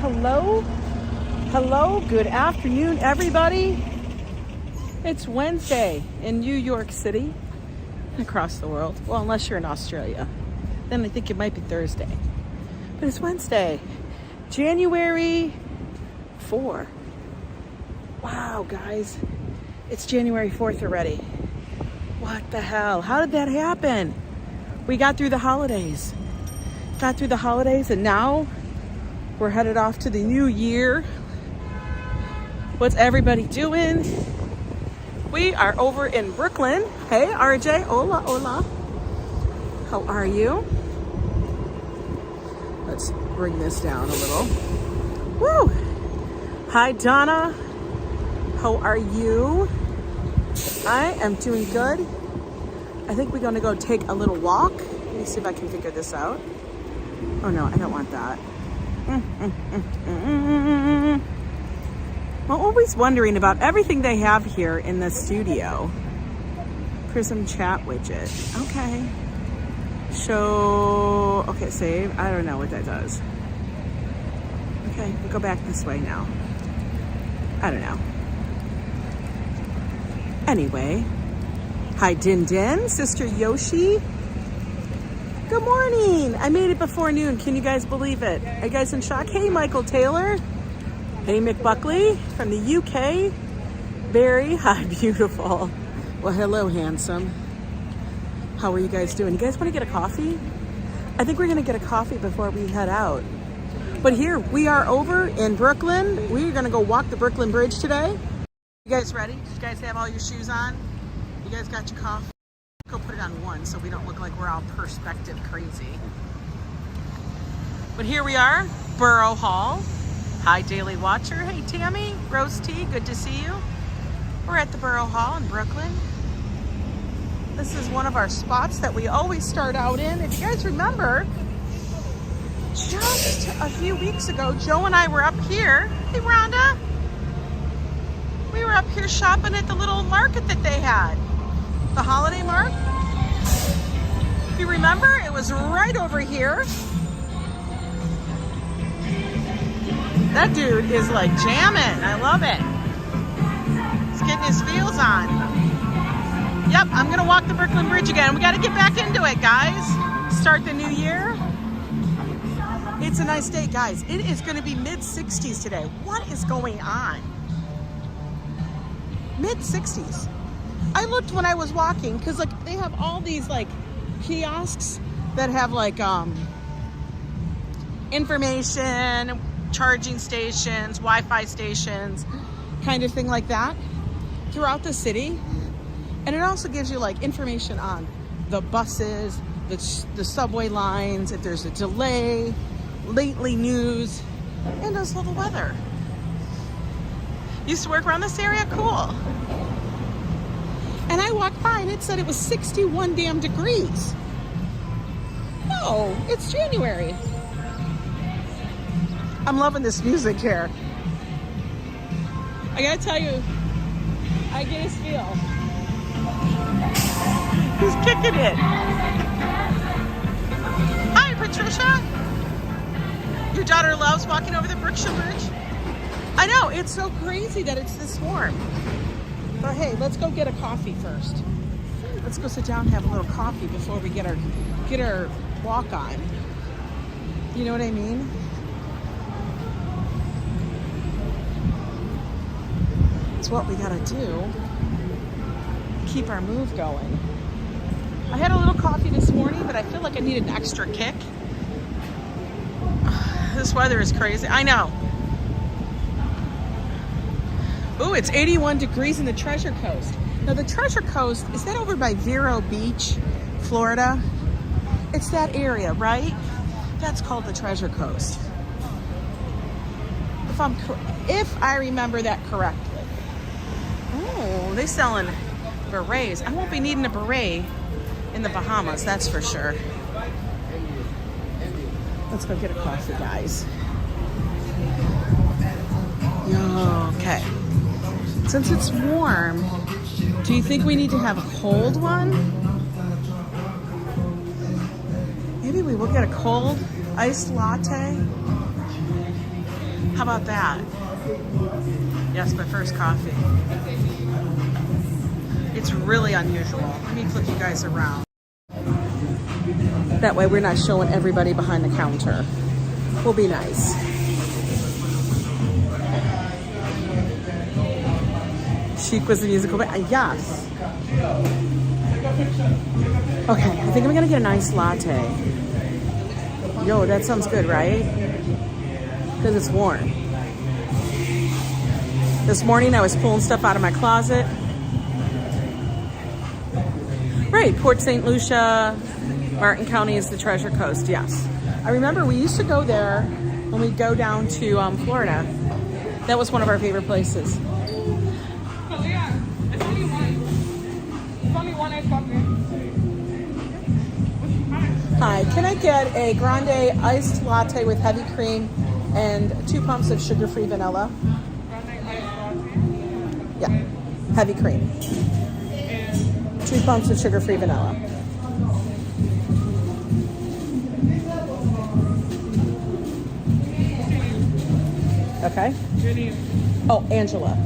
hello. Hello, good afternoon, everybody. It's Wednesday in New York City and across the world. Well, unless you're in Australia, then I think it might be Thursday. But it's Wednesday, January 4. Wow, guys, it's January 4th already. What the hell? How did that happen? We got through the holidays. And now we're headed off to the new year. What's everybody doing? We are over in Brooklyn. Hey, RJ. Hola, hola. How are you? Let's bring this down a little. Woo! Hi, Donna. How are you? I am doing good. I think we're going to go take a little walk. Let me see if I can figure this out. Oh, no, I don't want that. I'm always wondering about everything they have here in the studio. Prism chat widget. Okay. Show. Okay, save. I don't know what that does. Okay, we'll go back this way now. I don't know. Anyway. Hi, Din Din. Sister Yoshi. Good morning. I made it before noon. Can you guys believe it? Are you guys in shock? Hey, Michael Taylor. Hey, Mick Buckley from the UK. Barry. Hi, beautiful. Well, hello, handsome. How are you guys doing? You guys want to get a coffee? I think we're going to get a coffee before we head out. But here, we are over in Brooklyn. We're going to go walk the Brooklyn Bridge today. You guys ready? Did you guys have all your shoes on? You guys got your coffee? Go put it on one so we don't look like we're all perspective crazy. But here we are, Borough Hall. Hi, Daily Watcher. Hey, Tammy, Rose T, good to see you. We're at the Borough Hall in Brooklyn. This is one of our spots that we always start out in. If you guys remember, just a few weeks ago, Joe and I were up here. Hey, Rhonda. We were up here shopping at the little market that they had. The holiday mark. If you remember, it was right over here. That dude is like jamming. I love it. He's getting his feels on. Yep, I'm gonna walk the Brooklyn Bridge again. We gotta get back into it, guys. Start the new year. It's a nice day, guys. It is gonna be mid-60s today. What is going on? Mid-60s. I looked when I was walking because like they have all these like kiosks that have like information, charging stations, Wi-Fi stations, kind of thing like that throughout the city. And it also gives you like information on the buses, the subway lines, if there's a delay, lately news, and also the weather. Used to work around this area? Cool. And I walked by and it said it was 61 damn degrees. No, it's January. I'm loving this music here. I gotta tell you, I get his feel. He's kicking it. Hi, Patricia. Your daughter loves walking over the Brooklyn Bridge? I know, it's so crazy that it's this warm. But hey, let's go get a coffee first. Let's go sit down and have a little coffee before we get our walk on. You know what I mean? It's what we gotta do. Keep our move going. I had a little coffee this morning, but I feel like I need an extra kick. This weather is crazy. I know. Ooh, it's 81 degrees in the Treasure Coast. Now the Treasure Coast, is that over by Vero Beach, Florida? It's that area, right? That's called the Treasure Coast. If I remember that correctly. Oh, they selling berets. I won't be needing a beret in the Bahamas, that's for sure. Let's go get a coffee, guys. Okay. Since it's warm, do you think we need to have a cold one? Maybe we will get a cold iced latte. How about that? Yes, my first coffee. It's really unusual. Let me flip you guys around. That way we're not showing everybody behind the counter. We'll be nice. Chic was the musical band. Yes. Okay, I think I'm gonna get a nice latte. Yo, that sounds good, right? Because it's warm. This morning I was pulling stuff out of my closet. Right, Port St. Lucia, Martin County is the Treasure Coast, yes. I remember we used to go there when we'd go down to Florida. That was one of our favorite places. Hi, can I get a grande iced latte with heavy cream and 2 pumps of sugar-free vanilla? Grande iced latte. Yeah, heavy cream. 2 pumps of sugar-free vanilla. Okay. Your name. Oh, Angela.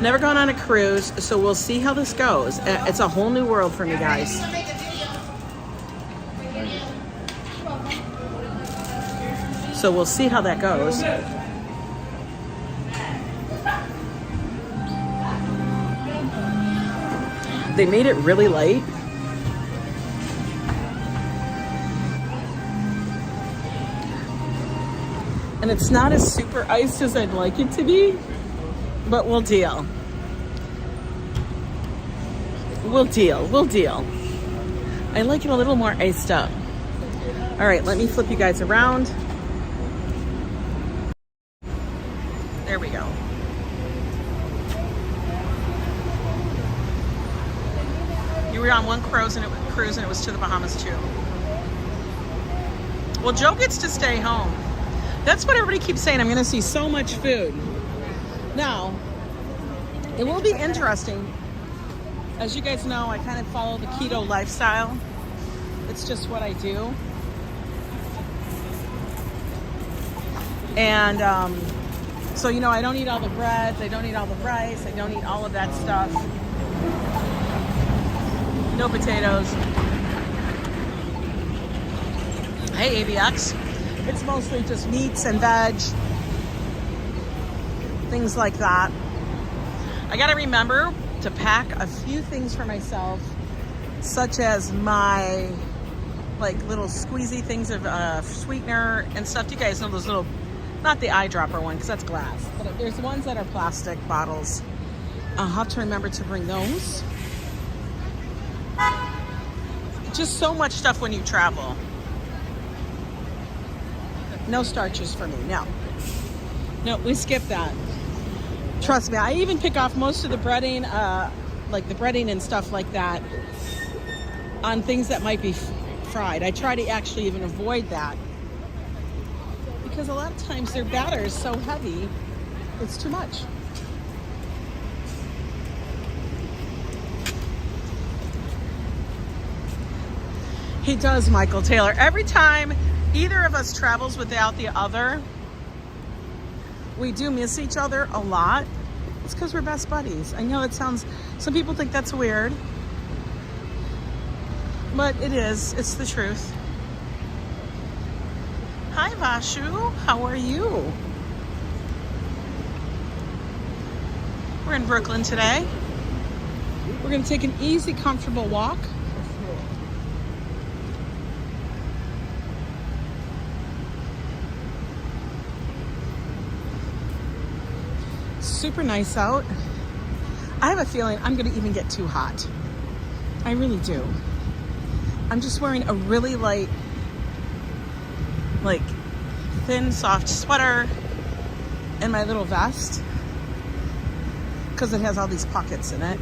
Never gone on a cruise, so we'll see how this goes. It's a whole new world for me, guys. So we'll see how that goes. They made it really light. And it's not as super iced as I'd like it to be, but we'll deal. We'll deal. I like it a little more iced up. All right, let me flip you guys around. There we go. You were on one cruise and it was to the Bahamas too. Well, Joe gets to stay home. That's what everybody keeps saying. I'm going to see so much food. Now, it will be interesting. As you guys know, I kind of follow the keto lifestyle. It's just what I do. And so, you know, I don't eat all the breads. I don't eat all the rice. I don't eat all of that stuff. No potatoes. Hey, AVX. It's mostly just meats and veg. Things like that. I got to remember to pack a few things for myself, such as my like little squeezy things of sweetener and stuff. You guys know those little, not the eyedropper one because that's glass, but there's ones that are plastic bottles. I'll have to remember to bring those. Just so much stuff when you travel. No starches for me. No, we skip that. Trust me, I even pick off most of the breading, like the breading and stuff like that, on things that might be fried. I try to actually even avoid that because a lot of times their batter is so heavy, it's too much. He does, Michael Taylor. Every time either of us travels without the other, we do miss each other a lot. It's because we're best buddies. I know it sounds, some people think that's weird, but it is. It's the truth. Hi, Vashu. How are you? We're in Brooklyn today. We're going to take an easy, comfortable walk. Super nice out. I have a feeling I'm going to even get too hot. I really do. I'm just wearing a really light, like thin, soft sweater and my little vest because it has all these pockets in it.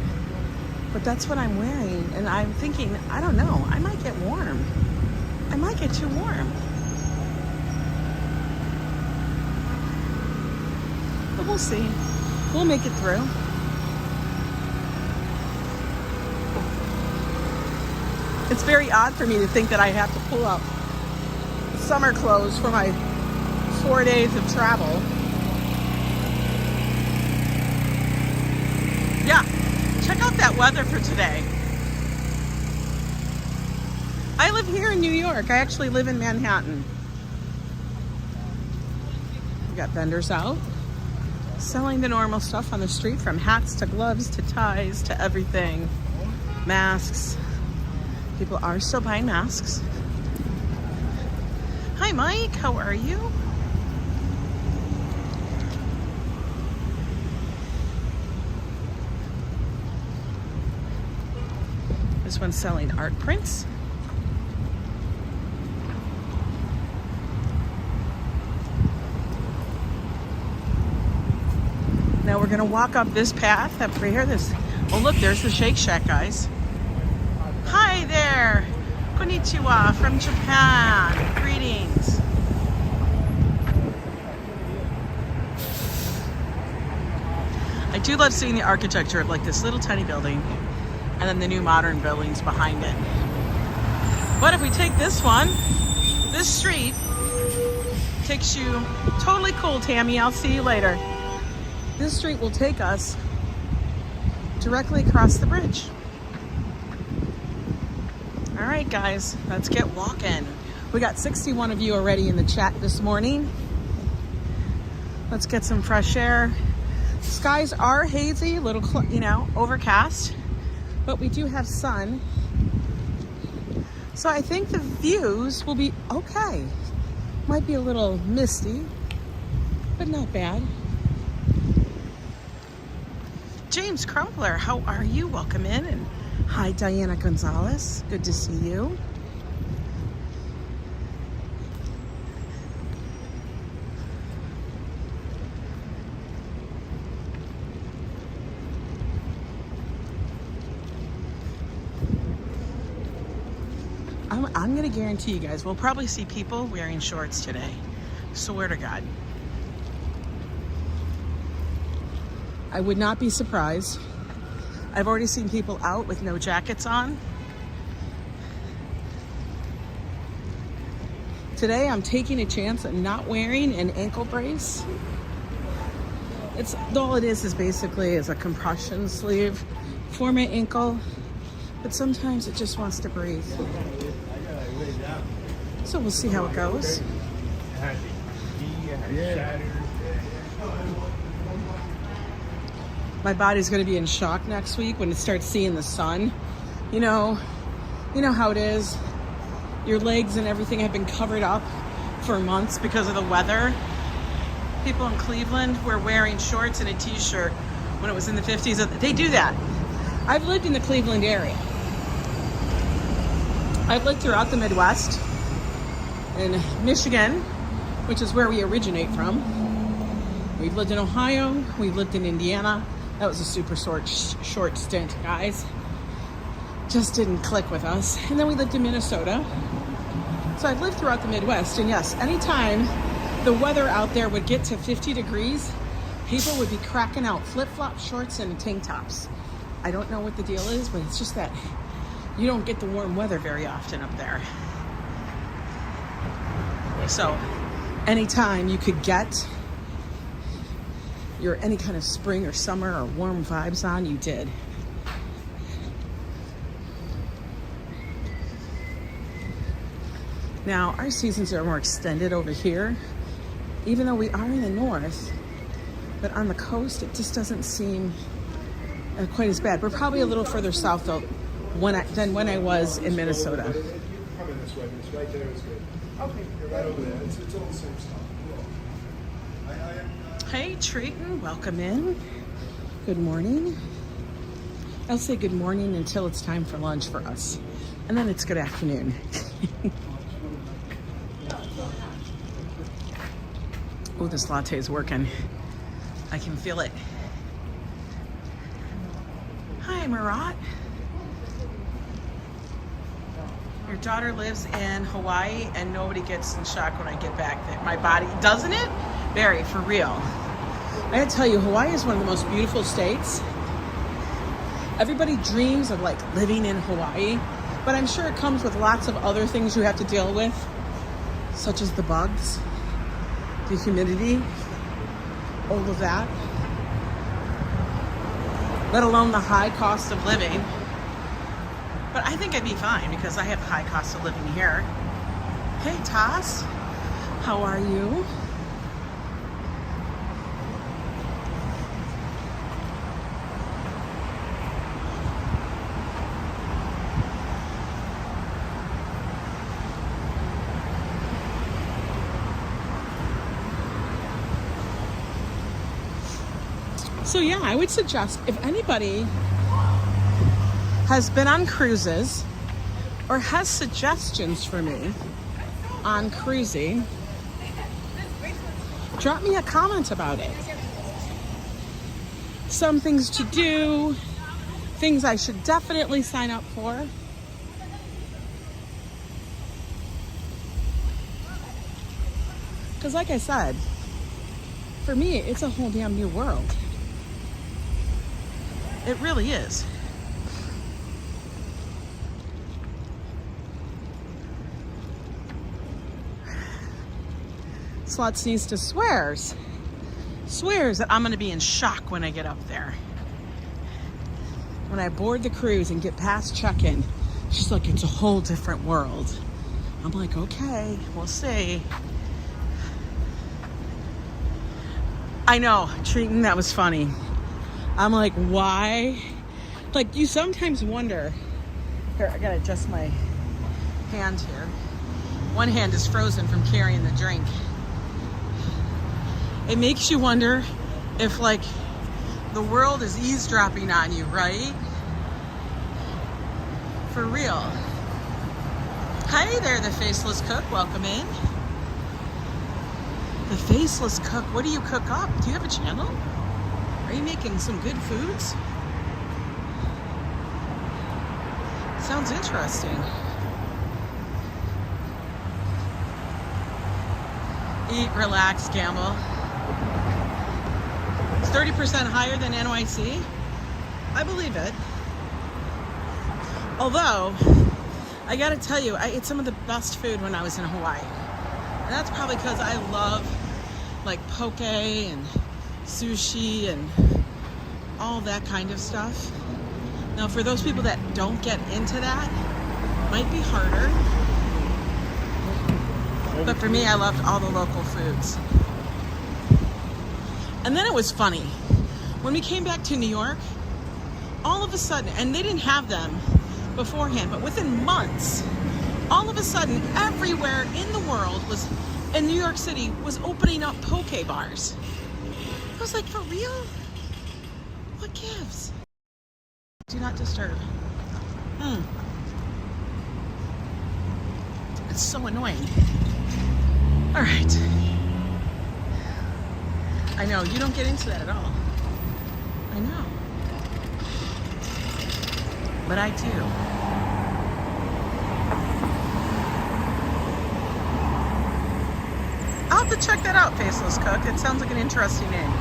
But that's what I'm wearing. And I'm thinking, I don't know, I might get warm. I might get too warm. But we'll see. We'll make it through. It's very odd for me to think that I have to pull up summer clothes for my 4 days of travel. Yeah, check out that weather for today. I live here in New York. I actually live in Manhattan. We got vendors out selling the normal stuff on the street, from hats to gloves to ties to everything. Masks. People are still buying masks. Hi, Mike. How are you? This one's selling art prints. Now we're gonna walk up this path up here. Oh look, there's the Shake Shack, guys. Hi there, konnichiwa from Japan. Greetings. I do love seeing the architecture of like this little tiny building and then the new modern buildings behind it. But if we take this one, this street takes you, totally cool, Tammy, I'll see you later. This street will take us directly across the bridge. All right, guys, let's get walking. We got 61 of you already in the chat this morning. Let's get some fresh air. Skies are hazy, a little, overcast, but we do have sun. So I think the views will be okay. Might be a little misty, but not bad. James Crumpler, how are you? Welcome in. And hi, Diana Gonzalez. Good to see you. I'm going to guarantee you guys, we'll probably see people wearing shorts today. Swear to God. I would not be surprised. I've already seen people out with no jackets on. Today I'm taking a chance of not wearing an ankle brace. All it is basically a compression sleeve for my ankle, but sometimes it just wants to breathe. So we'll see how it goes. My body's going to be in shock next week when it starts seeing the sun. You know how it is. Your legs and everything have been covered up for months because of the weather. People in Cleveland were wearing shorts and a t-shirt when it was in the 50s. They do that. I've lived in the Cleveland area. I've lived throughout the Midwest, in Michigan, which is where we originate from. We've lived in Ohio. We've lived in Indiana. That was a super short stint, guys. Just didn't click with us. And then we lived in Minnesota. So I've lived throughout the Midwest. And yes, anytime the weather out there would get to 50 degrees, people would be cracking out flip-flop shorts and tank tops. I don't know what the deal is, but it's just that you don't get the warm weather very often up there. So anytime you could get your any kind of spring or summer or warm vibes on, you did. Now, our seasons are more extended over here, even though we are in the north, but on the coast, it just doesn't seem quite as bad. We're probably a little further south, though, than when I was in Minnesota. Coming this way, but it's right there is good. Okay. You're right over there. It's all the same stuff. Hey, Triton, welcome in. Good morning. I'll say good morning until it's time for lunch for us, and then it's good afternoon. Oh, this latte is working. I can feel it. Hi, Marat. Your daughter lives in Hawaii and nobody gets in shock when I get back there. My body, doesn't it? Very, for real. I gotta tell you, Hawaii is one of the most beautiful states. Everybody dreams of living in Hawaii, but I'm sure it comes with lots of other things you have to deal with, such as the bugs, the humidity, all of that, let alone the high cost of living. But I think I'd be fine because I have a high cost of living here. Hey, Toss, how are you? So yeah, I would suggest if anybody has been on cruises or has suggestions for me on cruising, drop me a comment about it. Some things to do, things I should definitely sign up for. Because like I said, for me, it's a whole damn new world. It really is. Sluts needs to swears that I'm going to be in shock when I get up there. when I board the cruise and get past check-in, she's like, it's a whole different world. I'm like, okay, we'll see. I know, Treating, that was funny. I'm like, why? Like, you sometimes wonder. Here, I gotta adjust my hand here. One hand is frozen from carrying the drink. It makes you wonder if, like, the world is eavesdropping on you, right? For real. Hi there, the Faceless Cook. Welcome in. The Faceless Cook. What do you cook up? Do you have a channel? Are you making some good foods? Sounds interesting. Eat, relax, gamble. It's 30% higher than NYC. I believe it. Although, I gotta tell you, I ate some of the best food when I was in Hawaii. And that's probably because I love like poke and sushi and all that kind of stuff. Now, for those people that don't get into that, it might be harder. But for me, I loved all the local foods. And then it was funny. When we came back to New York, all of a sudden, and they didn't have them beforehand, but within months, all of a sudden, everywhere in the world was, in New York City, was opening up poke bars. I was like, for real? What gives? Do not disturb. It's so annoying. All right. I know, you don't get into that at all. I know. But I do. I'll have to check that out, Faceless Cook. It sounds like an interesting name.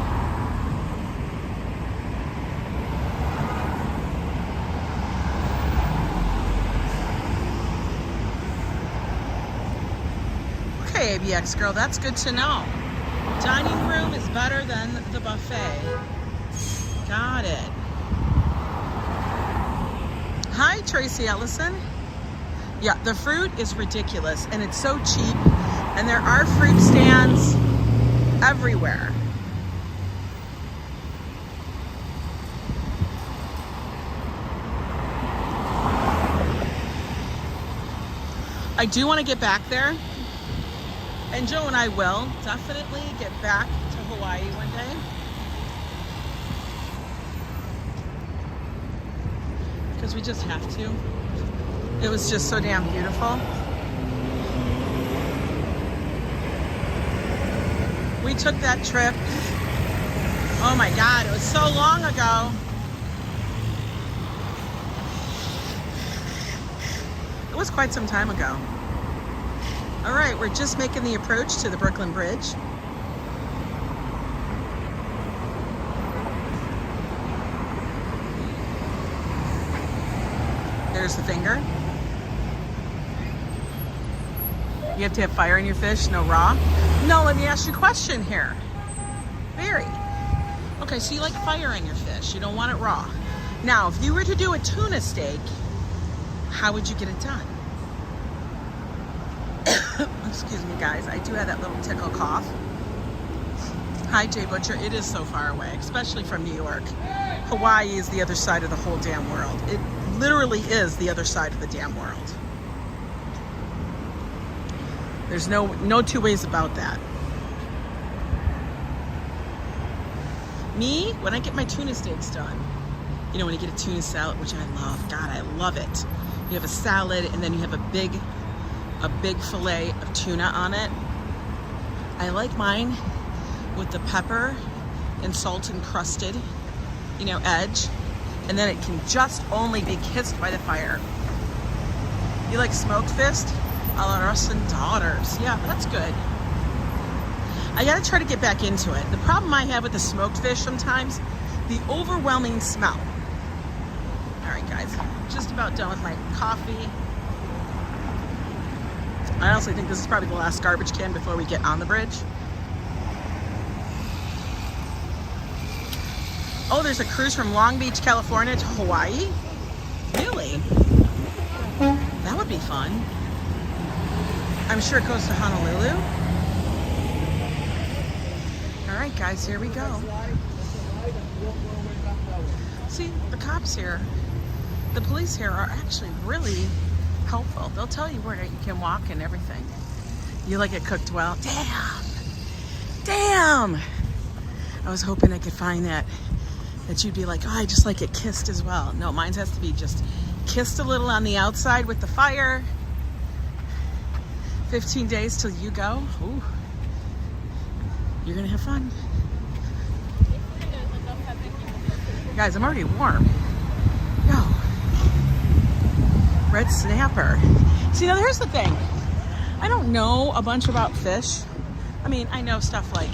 Okay, ABX girl, that's good to know. Dining room is better than the buffet. Got it. Hi, Tracy Ellison. Yeah, the fruit is ridiculous and it's so cheap, and there are fruit stands everywhere. I do want to get back there, and Joe and I will definitely get back to Hawaii one day. Because we just have to. It was just so damn beautiful. We took that trip. Oh my God, it was so long ago. It was quite some time ago. All right, we're just making the approach to the Brooklyn Bridge. There's the finger. You have to have fire in your fish, no raw? No, let me ask you a question here. Very. Okay, so you like fire in your fish. You don't want it raw. Now, if you were to do a tuna steak, how would you get it done? Excuse me, guys. I do have that little tickle cough. Hi, Jay Butcher. It is so far away, especially from New York. Hawaii is the other side of the whole damn world. It literally is the other side of the damn world. There's no two ways about that. Me, when I get my tuna steaks done, you know, when you get a tuna salad, which I love, God, I love it. You have a salad, and then you have a big fillet of tuna on it. I like mine with the pepper and salt encrusted, you know, edge, and then it can just only be kissed by the fire. You like smoked fist? A la Russian daughters. Yeah, that's good. I gotta try to get back into it. The problem I have with the smoked fish sometimes, the overwhelming smell. All right, guys, just about done with my coffee. I honestly think this is probably the last garbage can before we get on the bridge. Oh, there's a cruise from Long Beach, California to Hawaii? Really? That would be fun. I'm sure it goes to Honolulu. All right, guys, here we go. See, the cops here, the police here are actually really helpful. They'll tell you where you can walk and everything. You like it cooked well? Damn! Damn! I was hoping I could find that you'd be like, oh, I just like it kissed as well. No, mine has to be just kissed a little on the outside with the fire. 15 days till you go. Ooh. You're gonna have fun. Guys, I'm already warm. Yo. Red snapper. See, now here's the thing. I don't know a bunch about fish. I mean, I know stuff like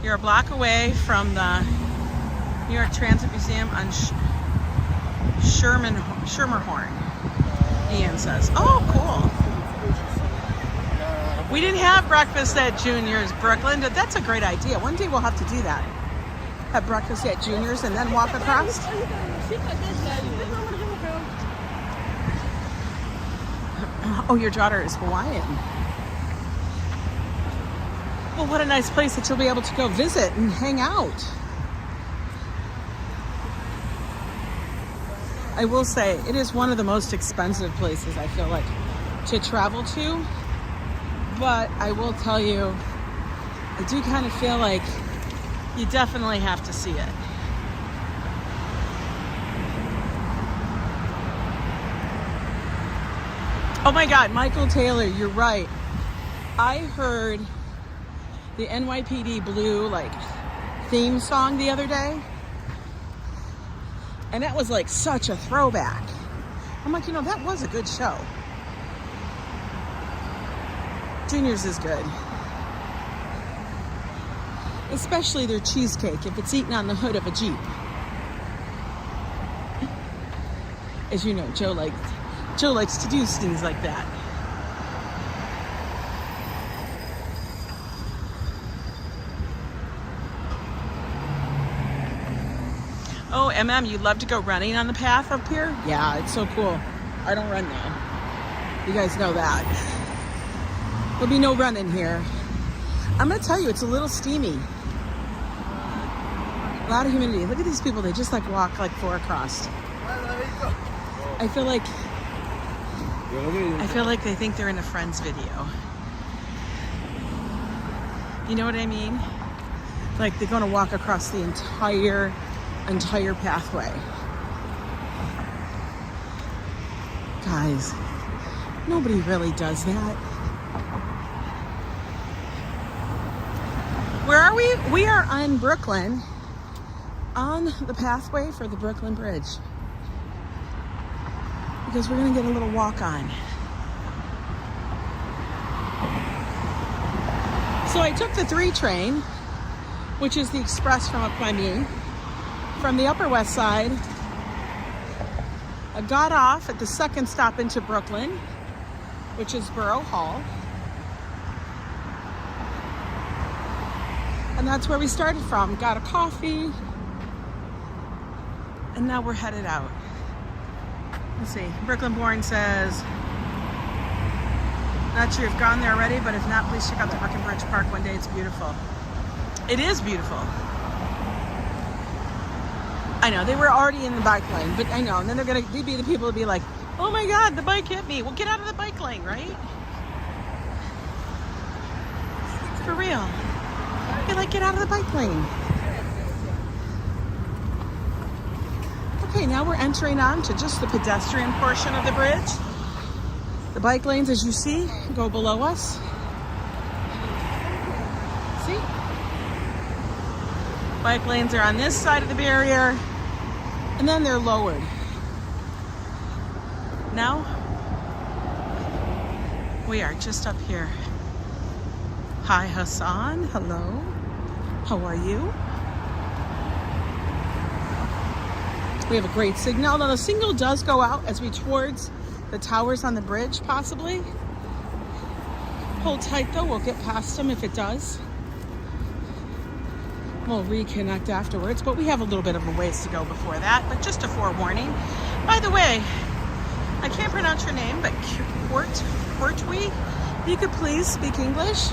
you're a block away from the New York Transit Museum on Schermerhorn, Ian says. Oh, cool. We didn't have breakfast at Junior's, Brooklyn, but that's a great idea. One day we'll have to do that. Have breakfast at Junior's and then walk across. Oh, your daughter is Hawaiian. Well, what a nice place that you'll be able to go visit and hang out. I will say, it is one of the most expensive places, I feel like, to travel to. But I will tell you, I do kind of feel like you definitely have to see it. Oh my God, Michael Taylor, you're right. I heard the NYPD Blue theme song the other day. And that was like such a throwback. I'm like, that was a good show. Junior's is good. Especially their cheesecake if it's eaten on the hood of a Jeep. As you know, Joe likes to do things like that. Oh, MM, you love to go running on the path up here? Yeah, it's so cool. I don't run though. You guys know that. There'll be no running here. I'm gonna tell you, it's a little steamy. A lot of humidity. Look at these people, they just walk 4 across. I feel like they think they're in a Friends video. You know what I mean? Like they're gonna walk across the entire pathway. Guys, nobody really does that. Where are we? We are on Brooklyn, on the pathway for the Brooklyn Bridge. Because we're gonna get a little walk on. So I took the 3 train, which is the express from up by me, from the Upper West Side. I got off at the second stop into Brooklyn, which is Borough Hall. And that's where we started from. Got a coffee. And now we're headed out. Let's see. Brooklyn Born says, not sure if you've gone there already, but if not, please check out the Brooklyn Bridge Park one day. It's beautiful. It is beautiful. I know, they were already in the bike lane, but I know, and then they'd be the people to be like, oh my God, the bike hit me. Well, get out of the bike lane, right? For real. Be like, get out of the bike lane. Okay, now we're entering on to just the pedestrian portion of the bridge. The bike lanes, as you see, go below us. See? Bike lanes are on this side of the barrier, and then they're lowered. Now, we are just up here. Hi, Hassan. Hello. How are you? We have a great signal. Although the signal does go out as we towards the towers on the bridge, possibly. Hold tight though, we'll get past them if it does. We'll reconnect afterwards, but we have a little bit of a ways to go before that. But just a forewarning. By the way, I can't pronounce your name, but Courtwee, if you could please speak English,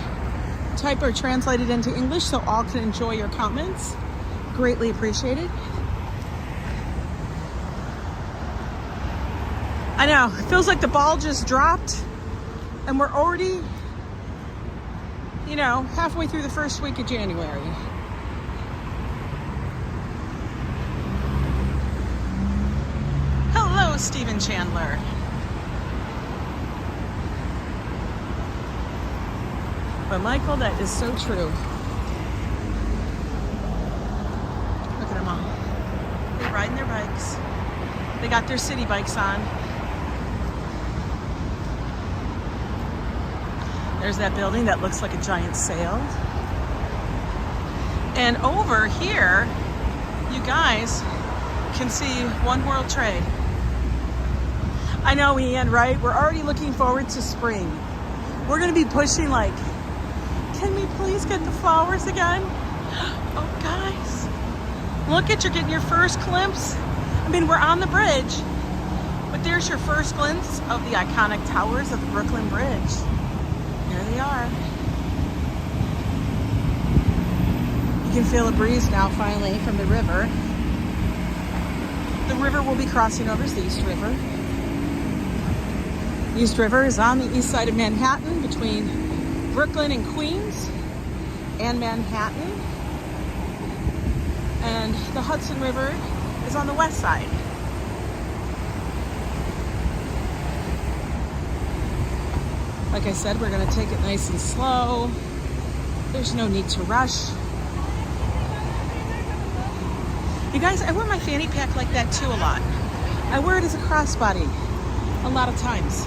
type or translate it into English so all can enjoy your comments. Greatly appreciated. I know, it feels like the ball just dropped and we're already, you know, halfway through the first week of January. Hello, Stephen Chandler. But Michael, that is so true. Look at them all. They're riding their bikes. They got their city bikes on. There's that building that looks like a giant sail. And over here, you guys can see One World Trade. I know, Ian, right? We're already looking forward to spring. We're gonna be pushing like, can we please get the flowers again? Oh, guys, look at, you're getting your first glimpse. I mean, we're on the bridge, but there's your first glimpse of the iconic towers of the Brooklyn Bridge. There they are. You can feel a breeze now, finally, from the river. The river will be crossing over is the East River. East River is on the east side of Manhattan, between Brooklyn and Queens and Manhattan. And the Hudson River is on the west side. Like I said, we're going to take it nice and slow. There's no need to rush. You guys, I wear my fanny pack like that too a lot. I wear it as a crossbody a lot of times.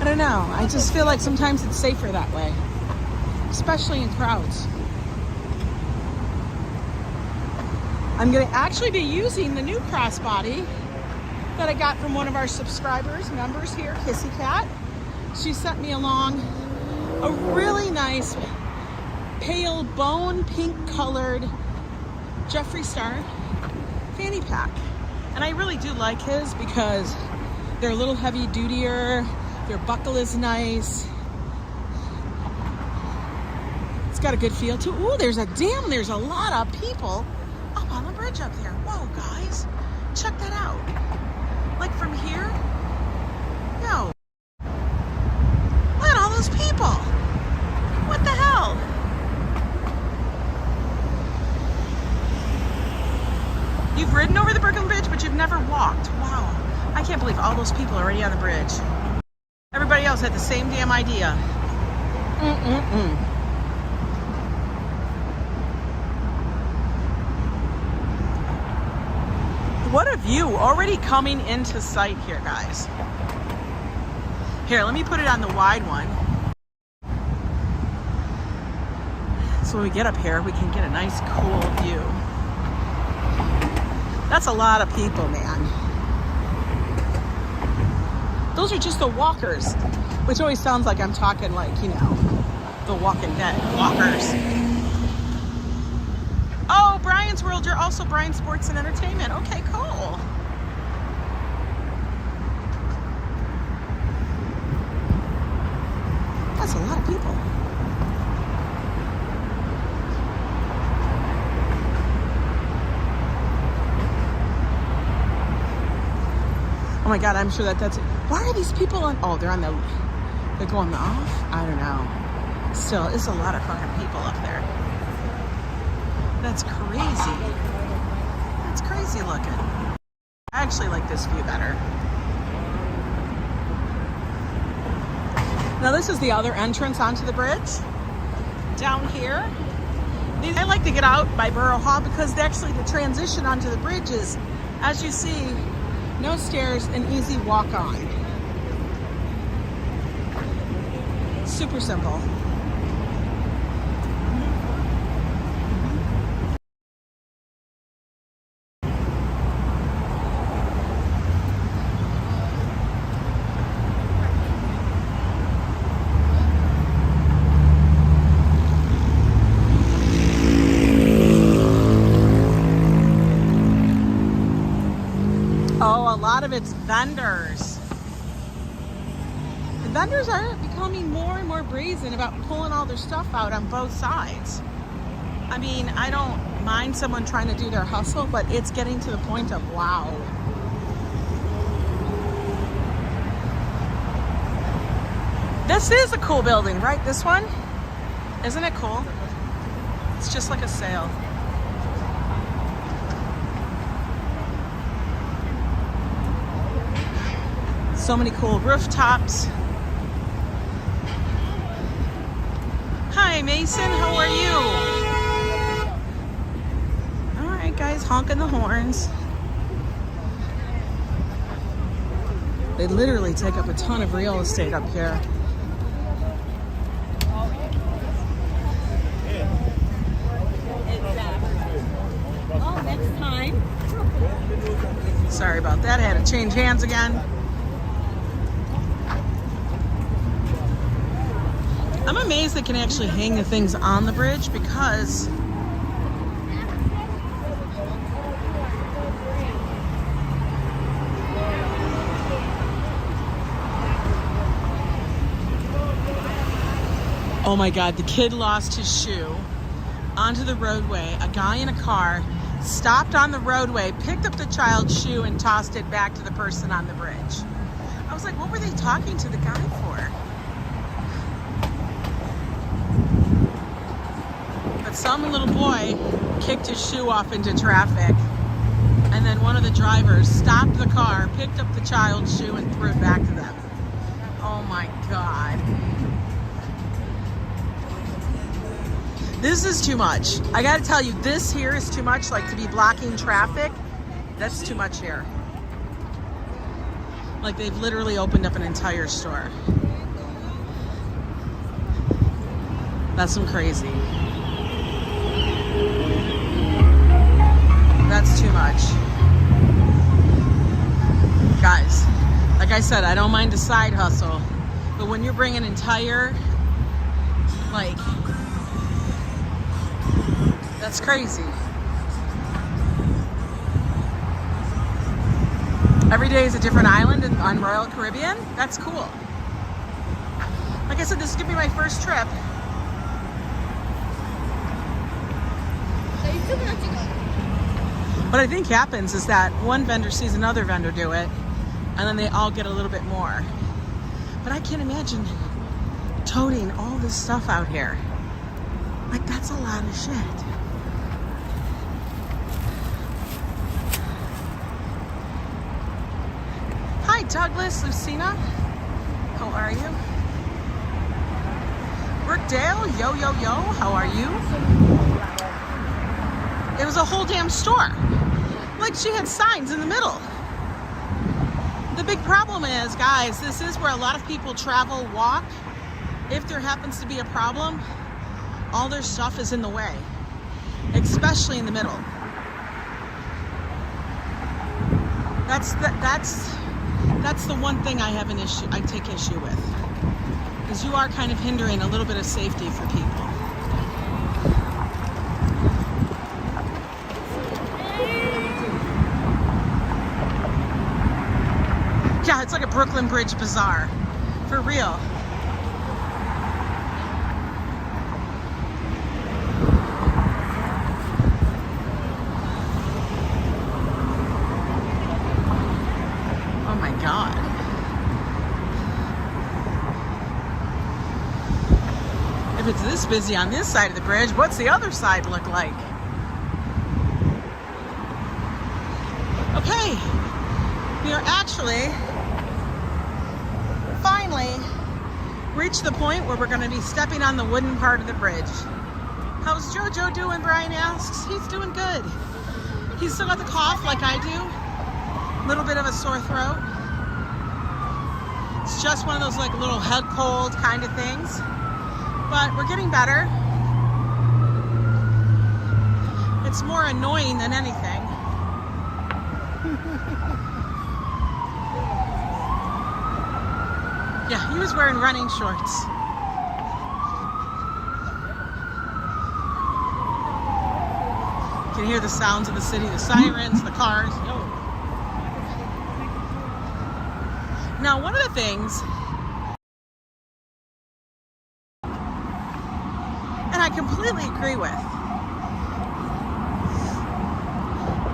I don't know. I just feel like sometimes it's safer that way, especially in crowds. I'm going to actually be using the new crossbody that I got from one of our subscribers, members here, Kissy Cat. She sent me along a really nice pale bone pink colored Jeffree Star fanny pack. And I really do like his because they're a little heavy dutier. Their buckle is nice. It's got a good feel too. Ooh, there's a lot of people up on the bridge up there. Whoa, guys, check that out. Like from here, yo, look at all those people. What the hell? You've ridden over the Brooklyn Bridge, but you've never walked. Wow, I can't believe all those people are already on the bridge. Everybody else had the same damn idea. What a view already coming into sight here, guys. Here, let me put it on the wide one. So when we get up here, we can get a nice cool view. That's a lot of people, man. Those are just the walkers, which always sounds like I'm talking like, you know, the Walking Dead walkers. Oh, Brian's World, you're also Brian Sports and Entertainment. Okay, cool. That's a lot of people. Oh my God, I'm sure that's it. Why are these people on? Oh, they're going off? I don't know. Still, it's a lot of fucking people up there. That's crazy. That's crazy looking. I actually like this view better. Now this is the other entrance onto the bridge. Down here. I like to get out by Borough Hall because actually the transition onto the bridge is, as you see, no stairs, an easy walk on. Super simple. lot of it's vendors. The vendors are becoming more and more brazen about pulling all their stuff out on both sides. I mean, I don't mind someone trying to do their hustle, but it's getting to the point of wow. This is a cool building, right? This one? Isn't it cool? It's just like a sale. So many cool rooftops. Hi, Mason, how are you? All right, guys, honking the horns. They literally take up a ton of real estate up here. Next time. Sorry about that, I had to change hands again. I'm amazed they can actually hang the things on the bridge because oh my God, the kid lost his shoe onto the roadway. A guy in a car stopped on the roadway, picked up the child's shoe and tossed it back to the person on the bridge. I was like, what were they talking to the guy for? But some little boy kicked his shoe off into traffic, and then one of the drivers stopped the car, picked up the child's shoe and threw it back to them. Oh my God. This is too much. I gotta tell you, this here is too much, like to be blocking traffic. That's too much here. Like they've literally opened up an entire store. That's some crazy. That's too much. Guys, like I said, I don't mind a side hustle, but when you're bringing entire, like, that's crazy. Every day is a different island on Royal Caribbean. That's cool. Like I said, this is gonna be my first trip. What I think happens is that one vendor sees another vendor do it, and then they all get a little bit more. But I can't imagine toting all this stuff out here. Like, that's a lot of shit. Hi, Douglas, Lucina. How are you? Brookdale, yo, yo, yo, how are you? It was a whole damn store. Like, she had signs in the middle. The big problem is, guys, this is where a lot of people travel, walk. If there happens to be a problem, all their stuff is in the way, especially in the middle. That's the one thing I take issue with, is you are kind of hindering a little bit of safety for people. Yeah, it's like a Brooklyn Bridge bazaar, for real. Oh my God. If it's this busy on this side of the bridge, what's the other side look like? Okay, we are actually finally reached the point where we're going to be stepping on the wooden part of the bridge. How's Jojo doing, Brian asks. He's doing good. He's still got the cough like I do. A little bit of a sore throat. It's just one of those like little head cold kind of things. But we're getting better. It's more annoying than anything. Yeah, he was wearing running shorts. You can hear the sounds of the city, the sirens, the cars. Oh. Now, one of the things, and I completely agree with,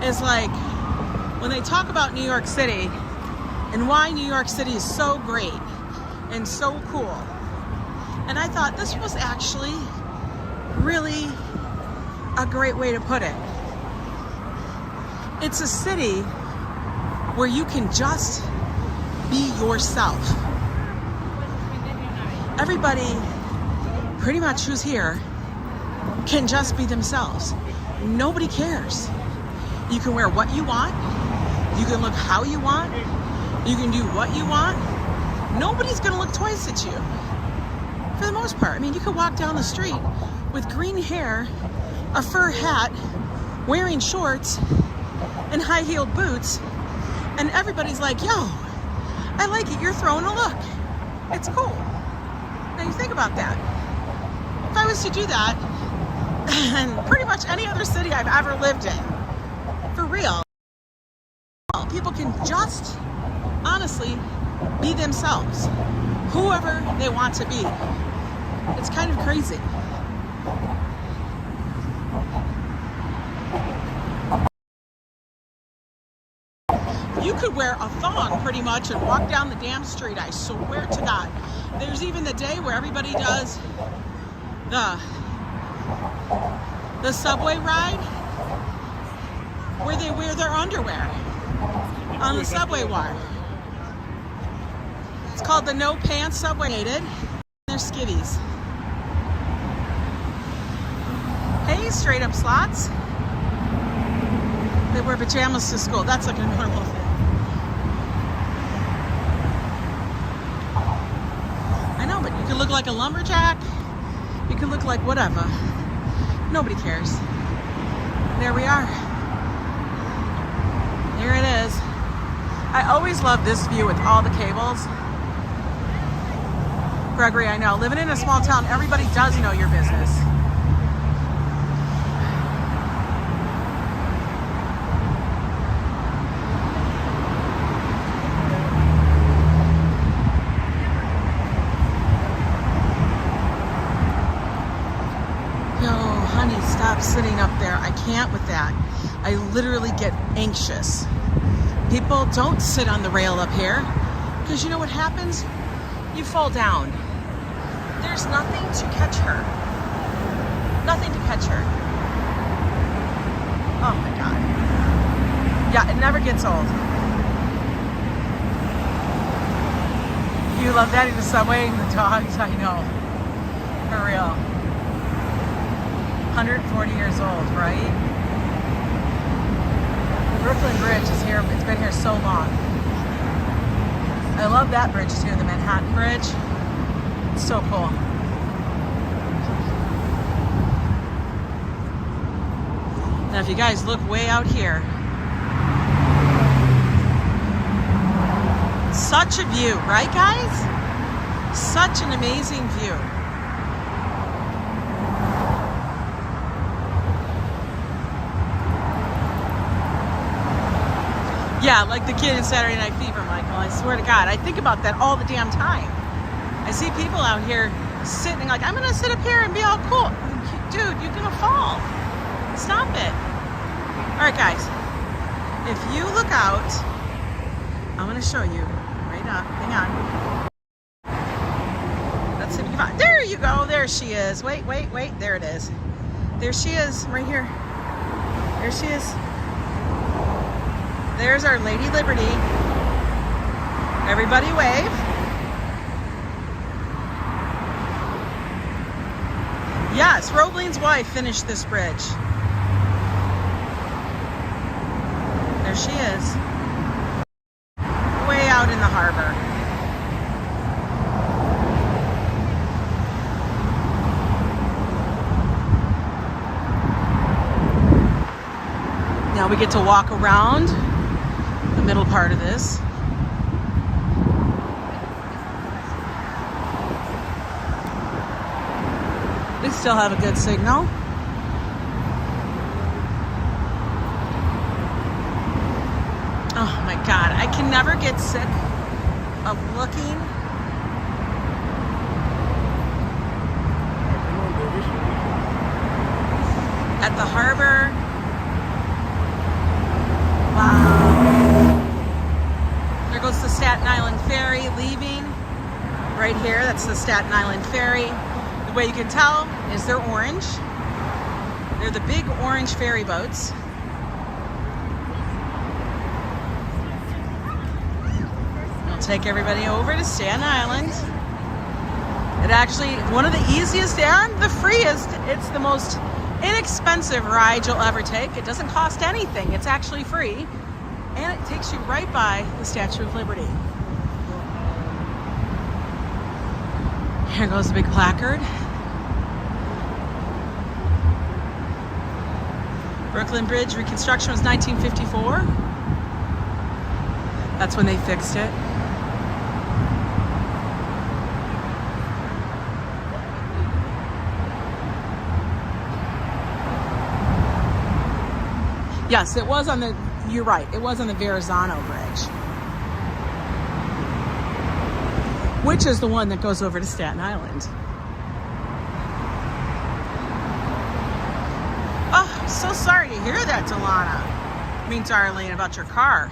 is like when they talk about New York City and why New York City is so great and so cool. And I thought this was actually really a great way to put it. It's a city where you can just be yourself. Everybody pretty much who's here can just be themselves. Nobody cares. You can wear what you want. You can look how you want. You can do what you want. Nobody's gonna look twice at you, for the most part. I mean, you could walk down the street with green hair, a fur hat, wearing shorts, and high-heeled boots, and everybody's like, yo, I like it, you're throwing a look. It's cool. Now you think about that. If I was to do that, and pretty much any other city I've ever lived in, for real, people can just honestly be themselves, whoever they want to be. It's kind of crazy. You could wear a thong pretty much and walk down the damn street, I swear to God. There's even the day where everybody does the subway ride where they wear their underwear on the subway wire. It's called the no pants subway. They're skivvies. Hey, straight up slots. They wear pajamas to school. That's like a normal thing. I know, but you can look like a lumberjack. You can look like whatever. Nobody cares. There we are. Here it is. I always love this view with all the cables. Gregory, I know. Living in a small town, everybody does know your business. Stop sitting up there. I can't with that. I literally get anxious. People, don't sit on the rail up here, because you know what happens? You fall down. There's nothing to catch her. Nothing to catch her. Oh my God. Yeah, it never gets old. You love that in the subway and the dogs, I know. For real. 140 years old, right? Brooklyn Bridge is here. It's been here so long. I love that bridge too, the Manhattan Bridge. It's so cool. Now, if you guys look way out here, such a view, right, guys? Such an amazing view. Yeah, like the kid in Saturday Night Fever, Michael. I swear to God, I think about that all the damn time. I see people out here sitting like, I'm gonna sit up here and be all cool. Dude, you're gonna fall. Stop it. All right, guys. If you look out, I'm gonna show you. Right up. Hang on. Let's see if we can find. There you go. There she is. Wait. There it is. There she is, right here. There she is. There's our Lady Liberty. Everybody wave. Yes, Roblin's wife finished this bridge. There she is. Way out in the harbor. Now we get to walk around the middle part of this. We still have a good signal. Oh my God, I can never get sick of looking at the harbor. Wow. There goes the Staten Island ferry leaving right here. That's the Staten Island ferry. The way you can tell is they're orange. They're the big orange ferry boats. I'll take everybody over to Staten Island. It actually, one of the easiest and the freest, it's the most inexpensive ride you'll ever take. It doesn't cost anything. It's actually free. And it takes you right by the Statue of Liberty. Here goes the big placard. Brooklyn Bridge reconstruction was 1954. That's when they fixed it. Yes, it was on the, you're right, it was on the Verrazano Bridge. Which is the one that goes over to Staten Island. Oh, I'm so sorry to hear that, Delana. I mean, Darlene, about your car.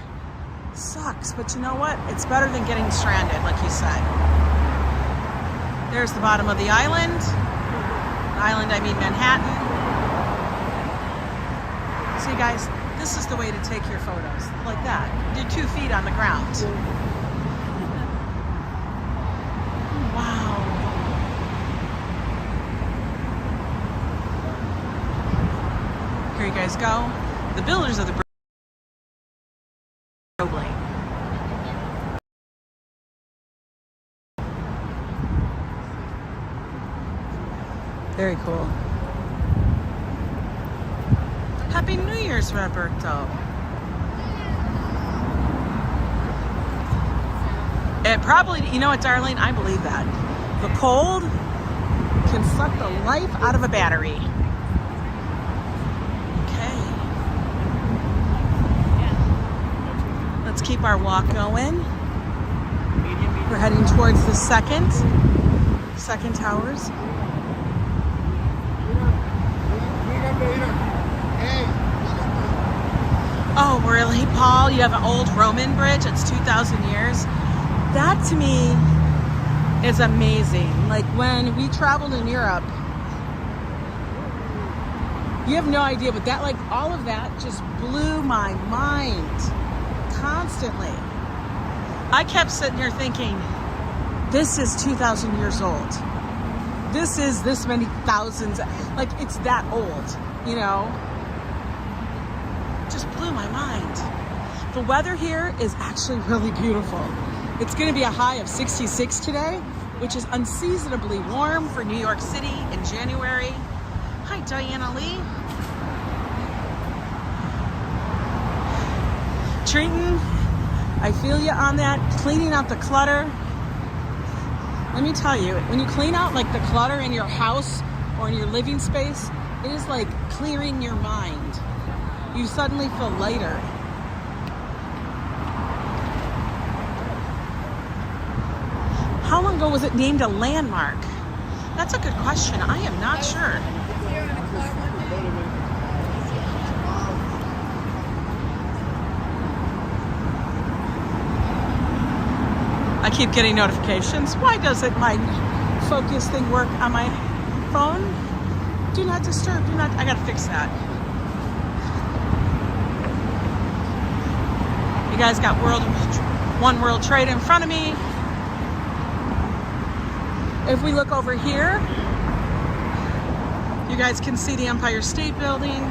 Sucks, but you know what? It's better than getting stranded, like you said. There's the bottom of the island. Island, I mean Manhattan. See, guys, this is the way to take your photos, like that. You're 2 feet on the ground. Wow. Here you guys go. The builders of the bridge. Very cool. Happy New Year's, Roberto. It probably, you know what, Darlene? I believe that. The cold can suck the life out of a battery. Okay. Let's keep our walk going. We're heading towards the second towers. Oh, really, Paul? You have an old Roman bridge. It's 2,000 years. That, to me, is amazing. Like, when we traveled in Europe, you have no idea, but that, like, all of that just blew my mind constantly. I kept sitting here thinking, this is 2,000 years old. This is this many thousands. Like, it's that old, you know? Just blew my mind. The weather here is actually really beautiful. It's going to be a high of 66 today, which is unseasonably warm for New York City in January. Hi, Diana Lee. Trenton, I feel you on that. Cleaning out the clutter. Let me tell you, when you clean out like the clutter in your house or in your living space, it is like clearing your mind. You suddenly feel lighter. How long ago was it named a landmark? That's a good question. I am not sure. I keep getting notifications. Why doesn't my focus thing work on my phone? Do not disturb. Do not. I gotta fix that. You guys got One World Trade in front of me. If we look over here, you guys can see the Empire State Building.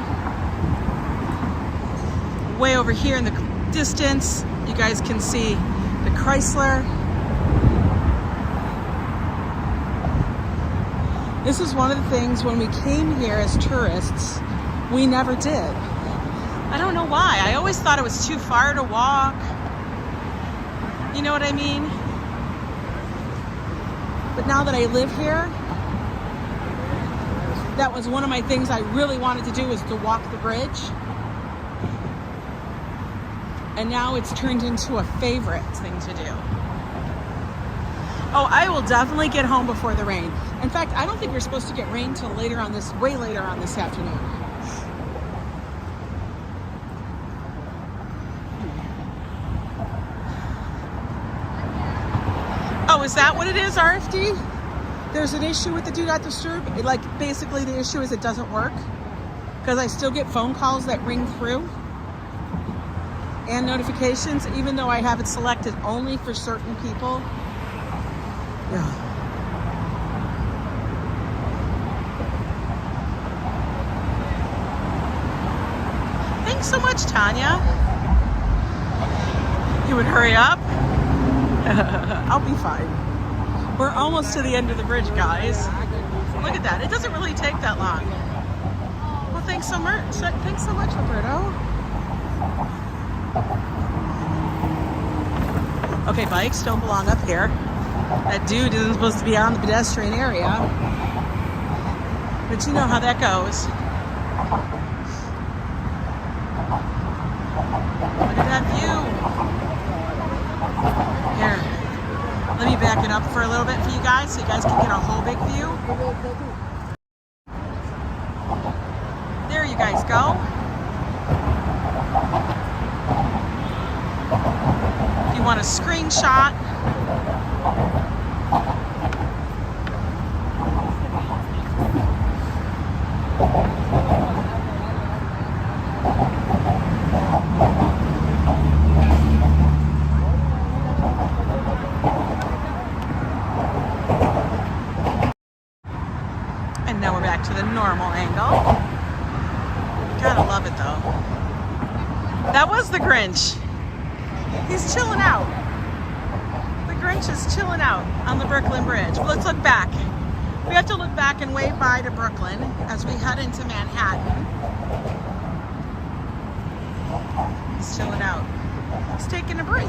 Way over here in the distance, you guys can see the Chrysler. This is one of the things when we came here as tourists, we never did. I don't know why. I always thought it was too far to walk. You know what I mean? But now that I live here, that was one of my things I really wanted to do, was to walk the bridge. And now it's turned into a favorite thing to do. Oh, I will definitely get home before the rain. In fact, I don't think we're supposed to get rain till later on this, way later on this afternoon. Oh, is that what it is, RFD? There's an issue with the Do Not Disturb? Like, basically the issue is it doesn't work? Because I still get phone calls that ring through and notifications, even though I have it selected only for certain people. Yeah. Thanks so much, Tanya. You would hurry up? I'll be fine. We're almost to the end of the bridge, guys. Look at that. It doesn't really take that long. Well, thanks so much. Thanks so much, Roberto. Okay, bikes don't belong up here. That dude isn't supposed to be on the pedestrian area. But you know how that goes. Look at that view. Here, let me back it up for a little bit for you guys so you guys can get a whole big view. There you guys go. If you want a screenshot, and now we're back to the normal angle. Gotta love it though. That was the Grinch. He's chilling out. The Grinch is chilling out on the Brooklyn Bridge. Well, let's look back. We have to look back and wave bye to Brooklyn as we head into Manhattan. He's chilling out. He's taking a break.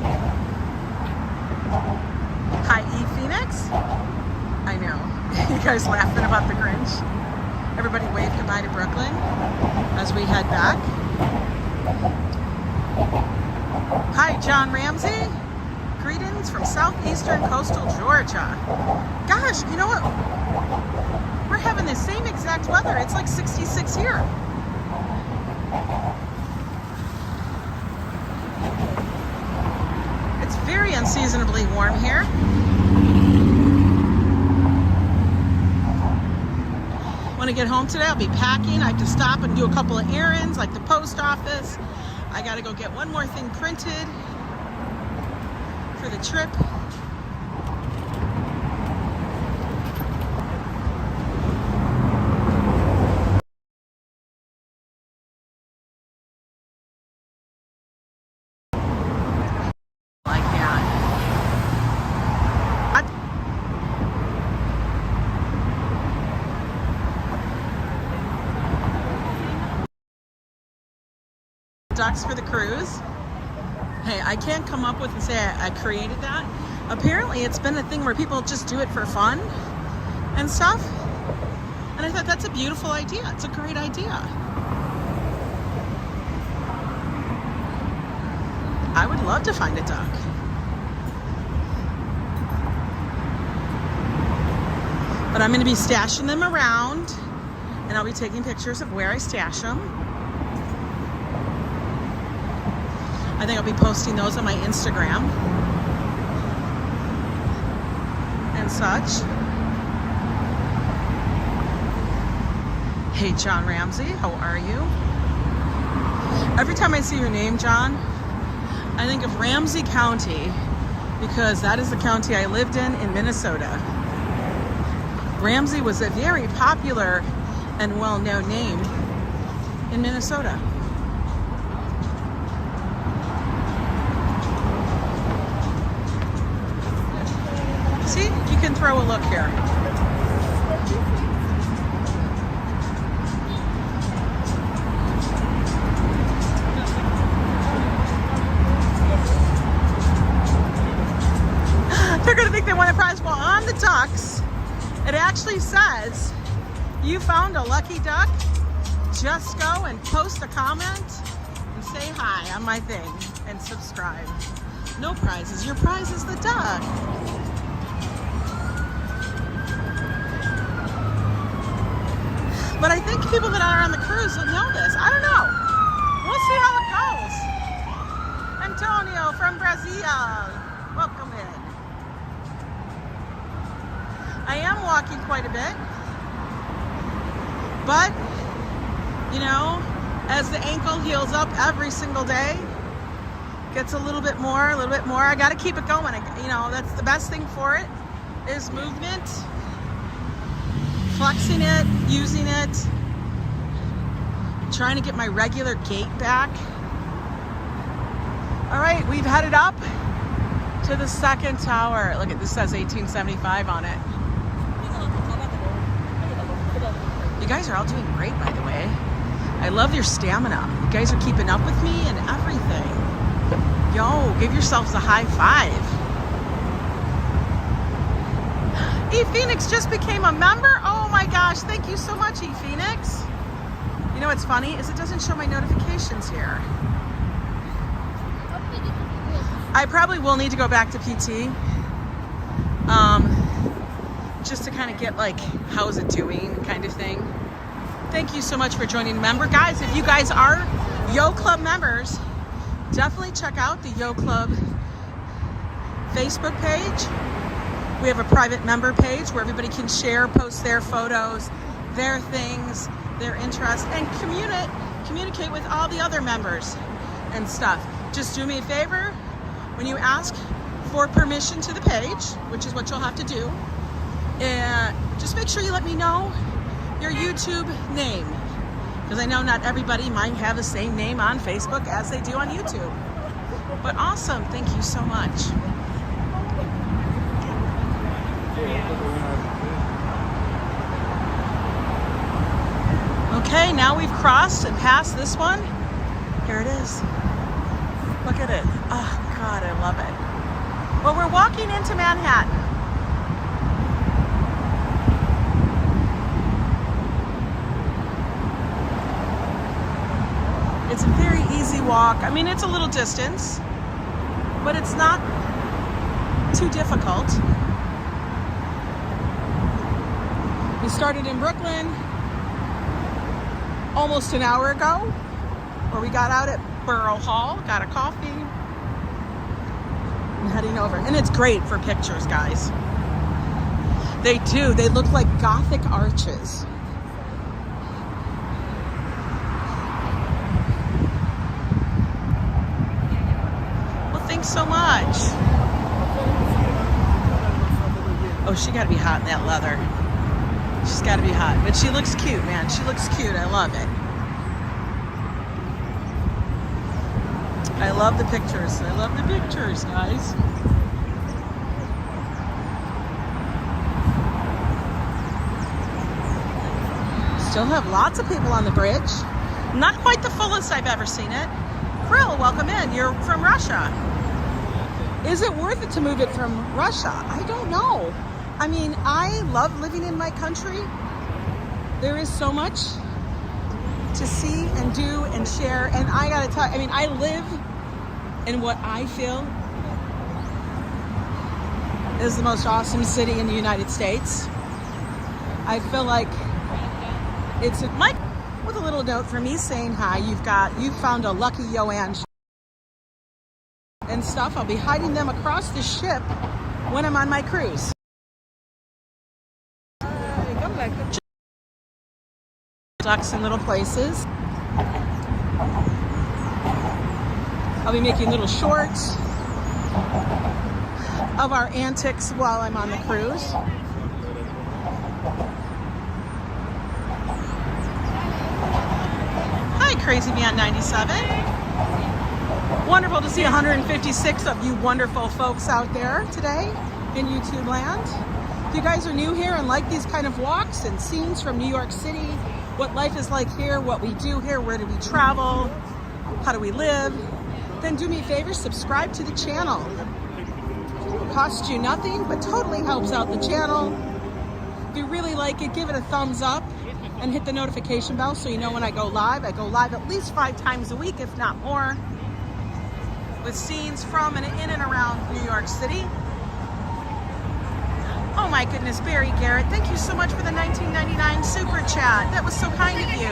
Hi, E Phoenix. I know. You guys laughing about the Grinch. Everybody wave goodbye to Brooklyn as we head back. Hi, John Ramsey. Greetings from southeastern coastal Georgia. Gosh, you know what? We're having the same exact weather. It's like 66 here. It's very unseasonably warm here. When I get home today, I'll be packing. I have to stop and do a couple of errands, like the post office. I gotta go get one more thing printed for the trip. Like that. Ducks for the cruise. Hey, I can't come up with and say I created that. Apparently it's been a thing where people just do it for fun and stuff. And I thought that's a beautiful idea. It's a great idea. I would love to find a duck. But I'm going to be stashing them around and I'll be taking pictures of where I stash them. I think I'll be posting those on my Instagram and such. Hey, John Ramsey, how are you? Every time I see your name, John, I think of Ramsey County because that is the county I lived in Minnesota. Ramsey was a very popular and well-known name in Minnesota. See, you can throw a look here. They're gonna think they won a prize. Well, on the ducks, it actually says, you found a lucky duck, just go and post a comment and say hi on my thing and subscribe. No prizes, your prize is the duck. But I think people that are on the cruise will know this. I don't know. We'll see how it goes. Antonio from Brazil. Welcome in. I am walking quite a bit. But, you know, as the ankle heals up every single day, gets a little bit more. I got to keep it going. You know, that's the best thing for it is movement. Flexing it, using it, trying to get my regular gait back. All right, we've headed up to the second tower. Look at this, says 1875 on it. You guys are all doing great, by the way. I love your stamina. You guys are keeping up with me and everything. Yo, give yourselves a high five. E Phoenix just became a member. Oh my gosh, thank you so much, E Phoenix. You know what's funny is it doesn't show my notifications here. I probably will need to go back to PT. Just to kind of get like, how's it doing kind of thing. Thank you so much for joining member. Guys, if you guys are Yo Club members, definitely check out the Yo Club Facebook page. We have a private member page where everybody can share, post their photos, their things, their interests, and communicate with all the other members and stuff. Just do me a favor, when you ask for permission to the page, which is what you'll have to do, and just make sure you let me know your YouTube name, because I know not everybody might have the same name on Facebook as they do on YouTube. But awesome, thank you so much. Okay, now we've crossed and passed this one. Here it is. Look at it. Oh God, I love it. Well, we're walking into Manhattan. It's a very easy walk. I mean, it's a little distance, but it's not too difficult. We started in Brooklyn almost an hour ago, where we got out at Borough Hall, got a coffee, and heading over. And it's great for pictures, guys. They do. They look like Gothic arches. Well, thanks so much. Oh, she got to be hot in that leather. She's got to be hot, but she looks cute, man. She looks cute. I love it. I love the pictures. I love the pictures, guys. Still have lots of people on the bridge. Not quite the fullest I've ever seen it. Krill, welcome in. You're from Russia. Is it worth it to move it from Russia? I don't know. I mean, I love living in my country. There is so much to see and do and share. And I gotta tell you, I mean, I live in what I feel is the most awesome city in the United States. I feel like it's Mike with a little note for me saying hi. You found a lucky YoAngNYC and stuff. I'll be hiding them across the ship when I'm on my cruise. Ducks in little places. I'll be making little shorts of our antics while I'm on the cruise. Hi, Crazy Man 97. Wonderful to see 156 of you wonderful folks out there today in YouTube land. If you guys are new here and like these kind of walks and scenes from New York City, what life is like here, what we do here, where do we travel, how do we live, then do me a favor, subscribe to the channel. It costs you nothing, but totally helps out the channel. If you really like it, give it a thumbs up and hit the notification bell so you know when I go live. I go live at least 5 times a week, if not more, with scenes from and in and around New York City. Oh my goodness, Barry Garrett, thank you so much for the $19.99 super chat. That was so kind of you.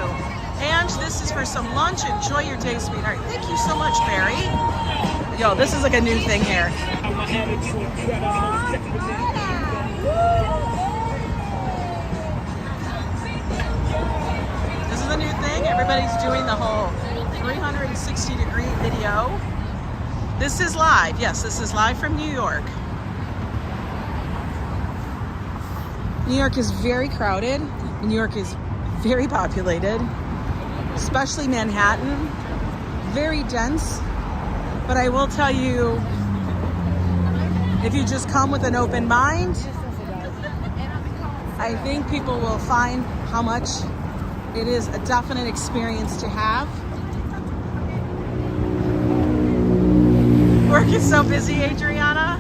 And this is for some lunch. Enjoy your day, sweetheart. Thank you so much, Barry. Yo, this is like a new thing here. This is a new thing. Everybody's doing the whole 360-degree video. This is live. Yes, this is live from New York. New York is very crowded. New York is very populated, especially Manhattan. Very dense. But I will tell you, if you just come with an open mind, I think people will find how much it is a definite experience to have. Work is so busy, Adriana.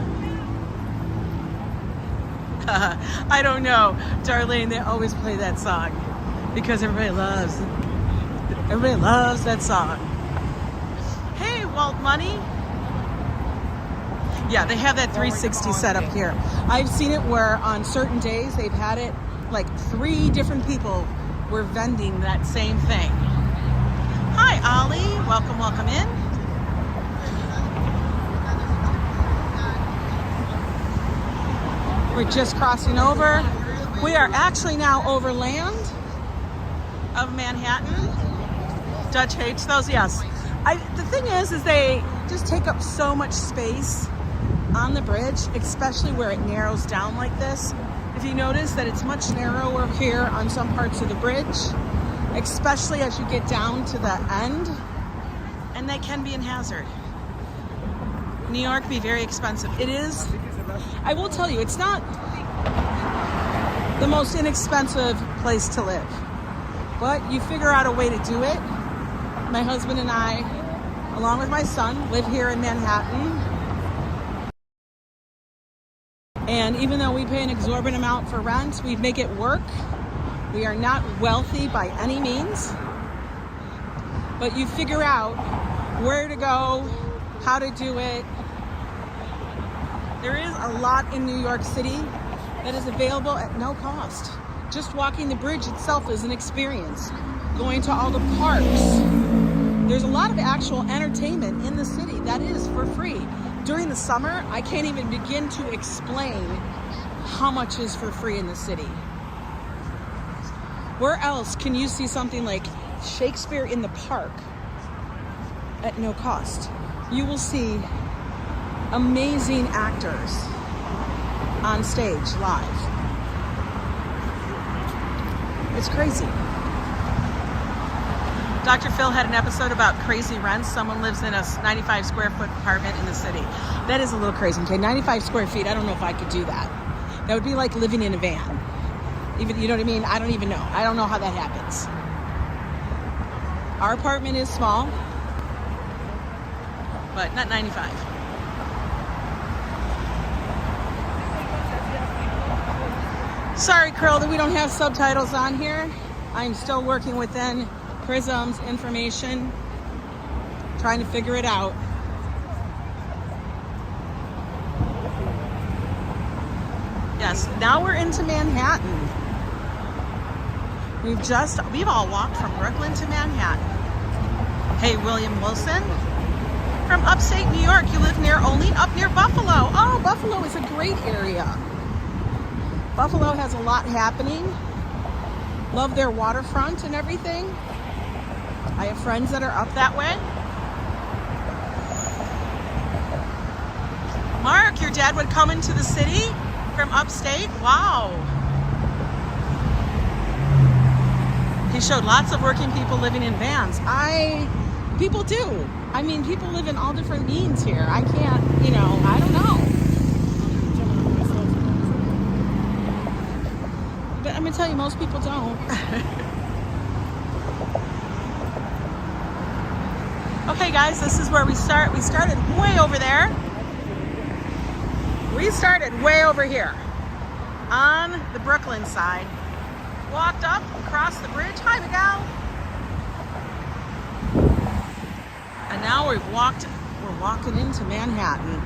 I don't know, Darlene, they always play that song because everybody loves that song. Hey, Walt Money. Yeah, they have that 360 setup here. I've seen it where on certain days they've had it like 3 different people were vending that same thing. Hi, Ollie. Welcome, welcome in. We're just crossing over. We are actually now over land of Manhattan. Dutch hates those, yes. The thing is they just take up so much space on the bridge, especially where it narrows down like this. If you notice that it's much narrower here on some parts of the bridge, especially as you get down to the end, and that can be a hazard. New York be very expensive. It is. I will tell you, it's not the most inexpensive place to live, but you figure out a way to do it. My husband and I, along with my son, live here in Manhattan. And even though we pay an exorbitant amount for rent, we make it work. We are not wealthy by any means, but you figure out where to go, how to do it. There is a lot in New York City that is available at no cost. Just walking the bridge itself is an experience. Going to all the parks. There's a lot of actual entertainment in the city that is for free. During the summer, I can't even begin to explain how much is for free in the city. Where else can you see something like Shakespeare in the Park at no cost? You will see amazing actors on stage live. It's crazy. Dr. Phil had an episode about crazy rents. Someone lives in a 95 square foot apartment in the city. That is a little crazy. Okay, 95 square feet, I don't know if I could do that. That would be like living in a van. Even, you know what I mean? I don't even know. I don't know how that happens. Our apartment is small, but not 95. Sorry, Curl, that we don't have subtitles on here. I'm still working within Prism's information, trying to figure it out. Yes, now we're into Manhattan. We've all walked from Brooklyn to Manhattan. Hey, William Wilson, from upstate New York, you live up near Buffalo. Oh, Buffalo is a great area. Buffalo has a lot happening. Love their waterfront and everything. I have friends that are up that way. Mark, your dad would come into the city from upstate? Wow. He showed lots of working people living in vans. People do. I mean, people live in all different means here. I can't, I don't know. But I'm gonna tell you, most people don't. Okay guys, this is where we start. We started way over there. We started way over here on the Brooklyn side. Walked up, across the bridge. Hi, Miguel. And now we're walking into Manhattan.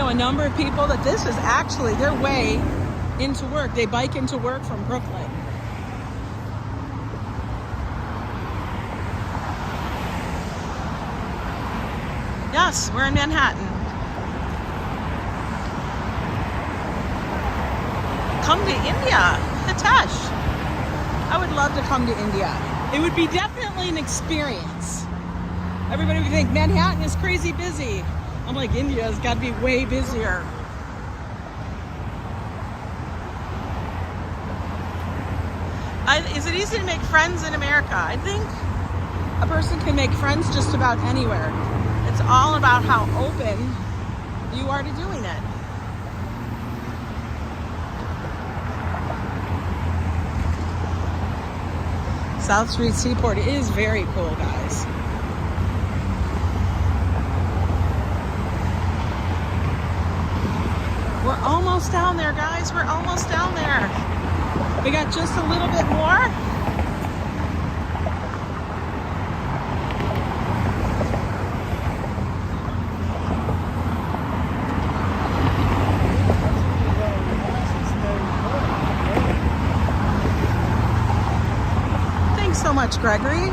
know a number of people that this is actually their way into work. They bike into work from Brooklyn. Yes, we're in Manhattan. Come to India, Hitesh. I would love to come to India. It would be definitely an experience. Everybody would think Manhattan is crazy busy. I'm like, India's got to be way busier. Is it easy to make friends in America? I think a person can make friends just about anywhere. It's all about how open you are to doing it. South Street Seaport is very cool, guys. We're almost down there, guys. We're almost down there. We got just a little bit more. So much, Gregory.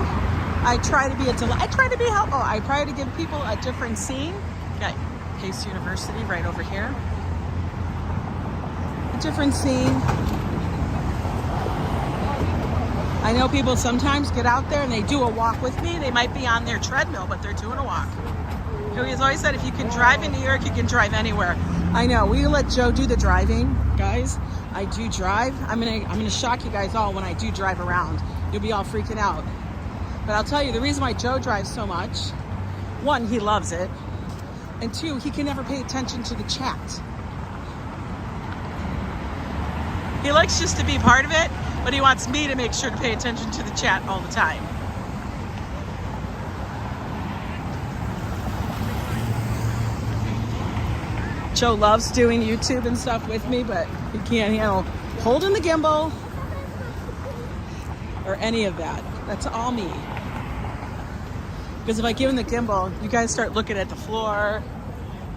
I try to be I try to be helpful. I try to give people a different scene. Got Pace University right over here. A different scene. I know people sometimes get out there and they do a walk with me. They might be on their treadmill, but they're doing a walk. He's always said if you can drive in New York, you can drive anywhere. I know. We let Joe do the driving, guys. I do drive. I'm gonna shock you guys all when I do drive around. You'll be all freaking out. But I'll tell you, the reason why Joe drives so much, one, he loves it. And two, he can never pay attention to the chat. He likes just to be part of it, but he wants me to make sure to pay attention to the chat all the time. Joe loves doing YouTube and stuff with me, but he can't handle holding the gimbal or any of that. That's all me. Because if I give him the gimbal, you guys start looking at the floor,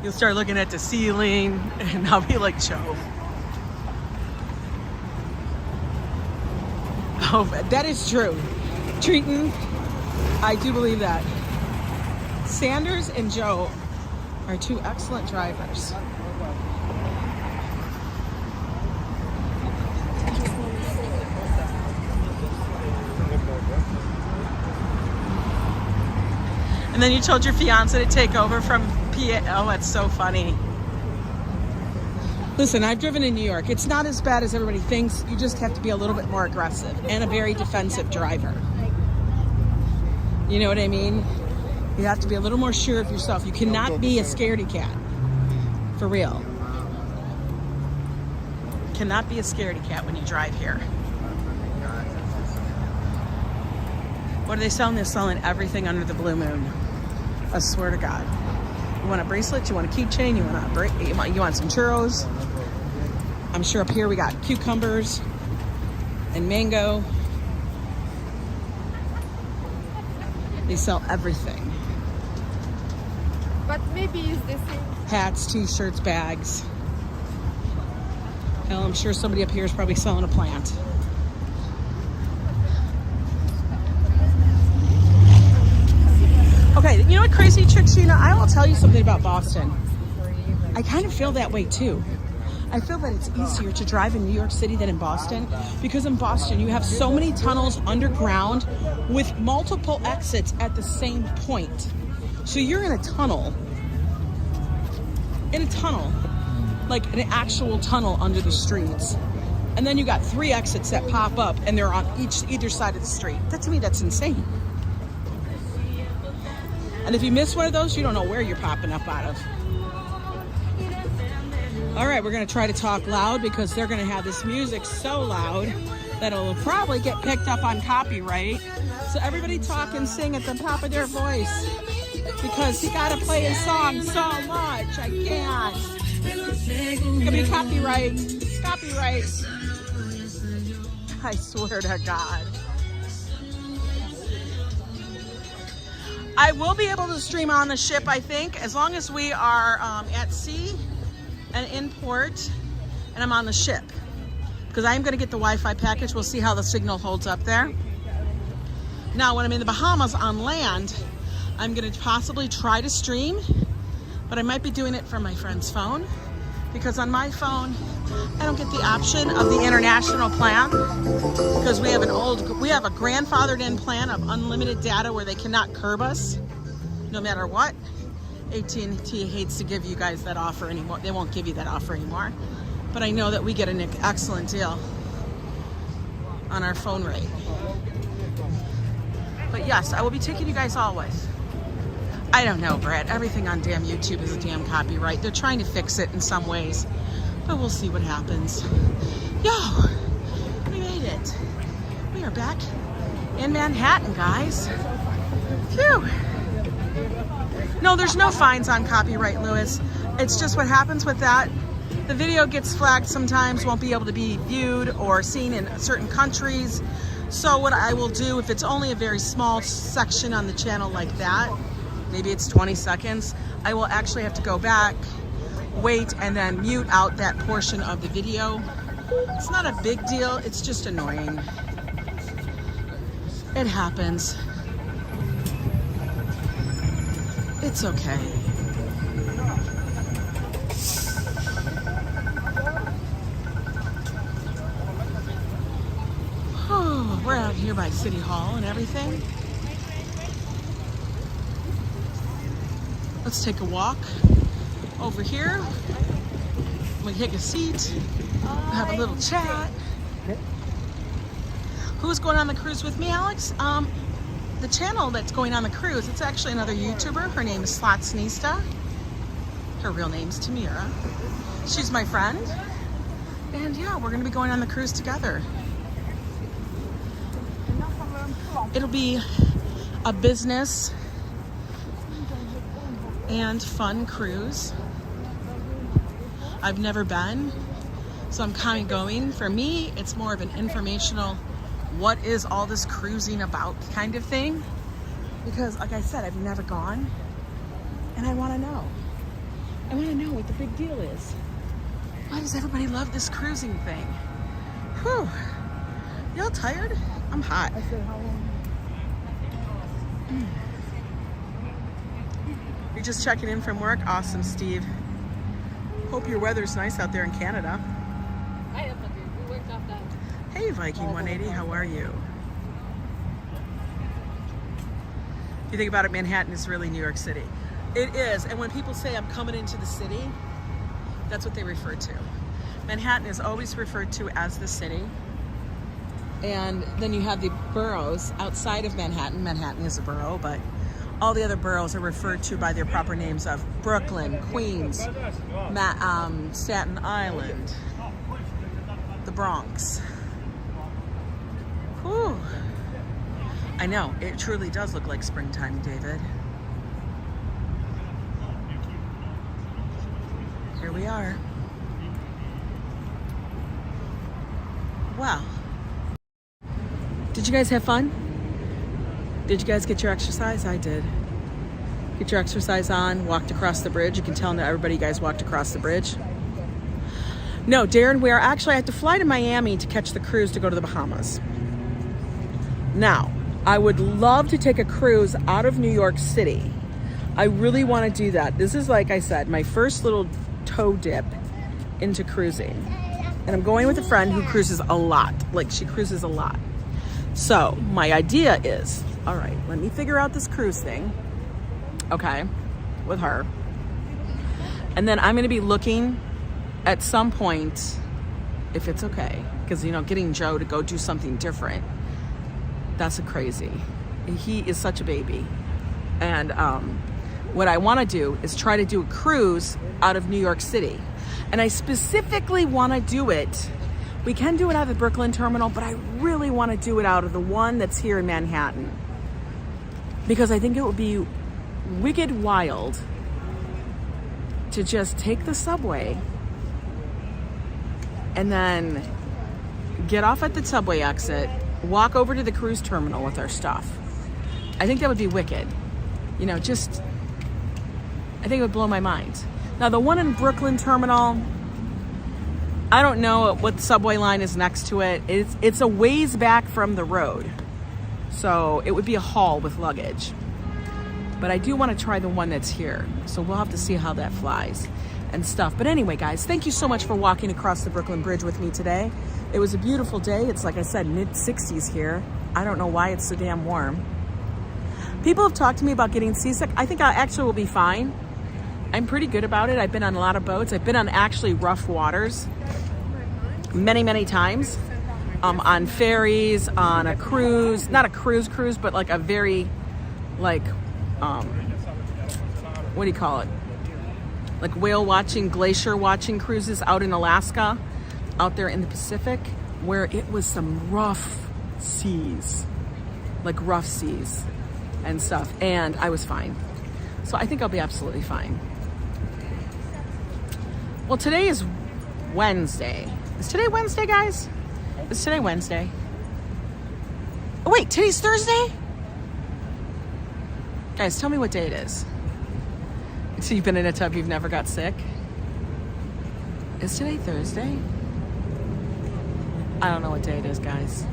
you'll start looking at the ceiling, and I'll be like, Joe. Oh, that is true. Treaton, I do believe that. Sanders and Joe are two excellent drivers. And then you told your fiance to take over from PA. Oh, that's so funny. Listen, I've driven in New York. It's not as bad as everybody thinks. You just have to be a little bit more aggressive and a very defensive driver. You know what I mean? You have to be a little more sure of yourself. You cannot be a scaredy cat. For real. Cannot be a scaredy cat when you drive here. What are they selling? They're selling everything under the blue moon. I swear to God. You want a bracelet? You want a keychain? You want some churros? I'm sure up here we got cucumbers and mango. They sell everything. But maybe it's the same. Hats, t-shirts, bags. Hell, I'm sure somebody up here is probably selling a plant. Okay, you know what, crazy chick, Sheena? I will tell you something about Boston. I kind of feel that way too. I feel that it's easier to drive in New York City than in Boston, because in Boston you have so many tunnels underground with multiple exits at the same point. So you're in a tunnel, like an actual tunnel under the streets. And then you got 3 exits that pop up and they're on either side of the street. That, to me, that's insane. And if you miss one of those, you don't know where you're popping up out of. All right, we're gonna try to talk loud because they're gonna have this music so loud that it'll probably get picked up on copyright. So everybody talk and sing at the top of their voice, because he gotta play his song so much. I can't. It's gonna be copyright. Copyright. I swear to God. I will be able to stream on the ship, I think, as long as we are at sea. and in port, and I'm on the ship because I'm going to get the Wi-Fi package. We'll see how the signal holds up there. Now, when I'm in the Bahamas on land, I'm going to possibly try to stream, but I might be doing it from my friend's phone because on my phone, I don't get the option of the international plan because we have a grandfathered in plan of unlimited data where they cannot curb us no matter what. AT&T hates to give you guys that offer anymore. They won't give you that offer anymore. But I know that we get an excellent deal on our phone rate. But yes, I will be taking you guys always. I don't know, Brett. Everything on damn YouTube is a damn copyright. They're trying to fix it in some ways, but we'll see what happens. Yo, we made it. We are back in Manhattan, guys. Phew. No, there's no fines on copyright, Lewis. It's just what happens with that. The video gets flagged sometimes, won't be able to be viewed or seen in certain countries. So what I will do, if it's only a very small section on the channel like that, maybe it's 20 seconds, I will actually have to go back, wait, and then mute out that portion of the video. It's not a big deal, it's just annoying. It happens. It's okay. Oh, we're out here by City Hall and everything. Let's take a walk over here. We take a seat, have a little chat. Who's going on the cruise with me, Alex? The channel that's going on the cruise, it's actually another YouTuber. Her name is Slotsnista. Her real name's Tamira. She's my friend. And yeah, we're gonna be going on the cruise together. It'll be a business and fun cruise. I've never been, so I'm kind of going. For me, it's more of an informational, what is all this cruising about kind of thing, because like I said, I've never gone and I want to know. I want to know what the big deal is. Why does everybody love this cruising thing? Whew. Y'all tired? I'm hot. I said, how long? You're just checking in from work? Awesome, Steve. Hope your weather's nice out there in Canada. I have nothing. We worked off that. Hey Viking 180, how are you? If you think about it, Manhattan is really New York City. It is, and when people say I'm coming into the city, that's what they refer to. Manhattan is always referred to as the city. And then you have the boroughs outside of Manhattan. Manhattan is a borough, but all the other boroughs are referred to by their proper names of Brooklyn, Queens, Staten Island, the Bronx. Whew. I know, it truly does look like springtime, David. Here we are. Wow. Did you guys have fun? Did you guys get your exercise? I did. Get your exercise on, walked across the bridge. You can tell that everybody, you guys walked across the bridge. No, Darren, we are actually, I have to fly to Miami to catch the cruise to go to the Bahamas. Now, I would love to take a cruise out of New York City. I really want to do that. This is, like I said, my first little toe dip into cruising. And I'm going with a friend who cruises a lot. Like, she cruises a lot. So my idea is, all right, let me figure out this cruise thing, okay, with her. And then I'm going to be looking at some point, if it's okay, because, you know, getting Joe to go do something different, that's a crazy. He is such a baby. And what I want to do is try to do a cruise out of New York City. And I specifically want to do it. We can do it out of the Brooklyn terminal, but I really want to do it out of the one that's here in Manhattan. Because I think it would be wicked wild to just take the subway and then get off at the subway exit, walk over to the cruise terminal with our stuff. I think that would be wicked. You know, just, I think it would blow my mind. Now the one in Brooklyn Terminal, I don't know what subway line is next to it. It's a ways back from the road. So it would be a haul with luggage. But I do want to try the one that's here. So we'll have to see how that flies and stuff. But anyway, guys, thank you so much for walking across the Brooklyn Bridge with me today. It was a beautiful day. It's, like I said, mid-60s here. I don't know why it's so damn warm. People have talked to me about getting seasick. I think I actually will be fine. I'm pretty good about it. I've been on a lot of boats. I've been on actually rough waters many, many times. On ferries, on a cruise, not a cruise, but like a very, like, what do you call it? Like whale watching, glacier watching cruises out in Alaska, out there in the Pacific, where it was some rough seas, like rough seas and stuff. And I was fine. So I think I'll be absolutely fine. Well, today is Wednesday. Is today Wednesday, guys? Is today Wednesday? Oh, wait, today's Thursday? Guys, tell me what day it is. So you've been in a tub, you've never got sick? Is today Thursday? I don't know what day it is, guys.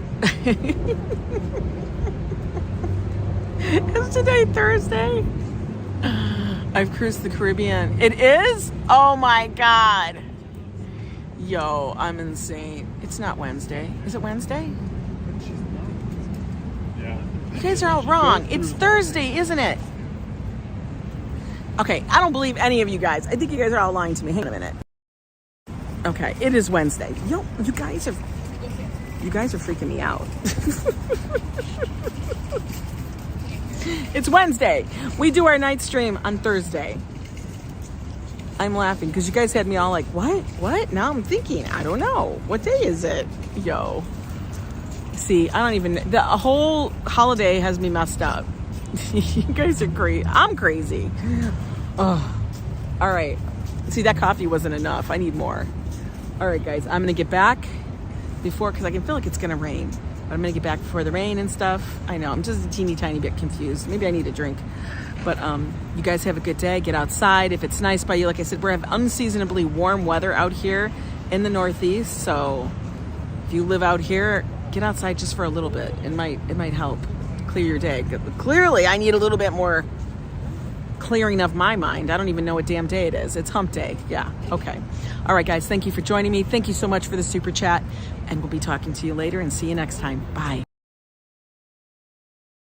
Is today Thursday? I've cruised the Caribbean. It is? Oh my God. Yo, I'm insane. It's not Wednesday. Is it Wednesday? Yeah. You guys are all wrong. It's Thursday, isn't it? Okay, I don't believe any of you guys. I think you guys are all lying to me. Hang on a minute. Okay, it is Wednesday. Yo, you guys are freaking me out. It's Wednesday. We do our night stream on Thursday. I'm laughing because you guys had me all like, what? Now I'm thinking, I don't know. What day is it? Yo. See, I don't even, the whole holiday has me messed up. You guys are crazy. I'm crazy. Oh, all right. See, that coffee wasn't enough. I need more. All right, guys, I'm going to get back before, because I can feel like it's going to rain. But I'm going to get back before the rain and stuff. I know, I'm just a teeny tiny bit confused. Maybe I need a drink. But you guys have a good day. Get outside. If it's nice by you, like I said, we're having unseasonably warm weather out here in the Northeast. So if you live out here, get outside just for a little bit. It might help clear your day. Clearly, I need a little bit more clearing of my mind. I don't even know what damn day it is. It's hump day. Yeah. Okay. All right, guys. Thank you for joining me. Thank you so much for the super chat. And we'll be talking to you later and see you next time. Bye.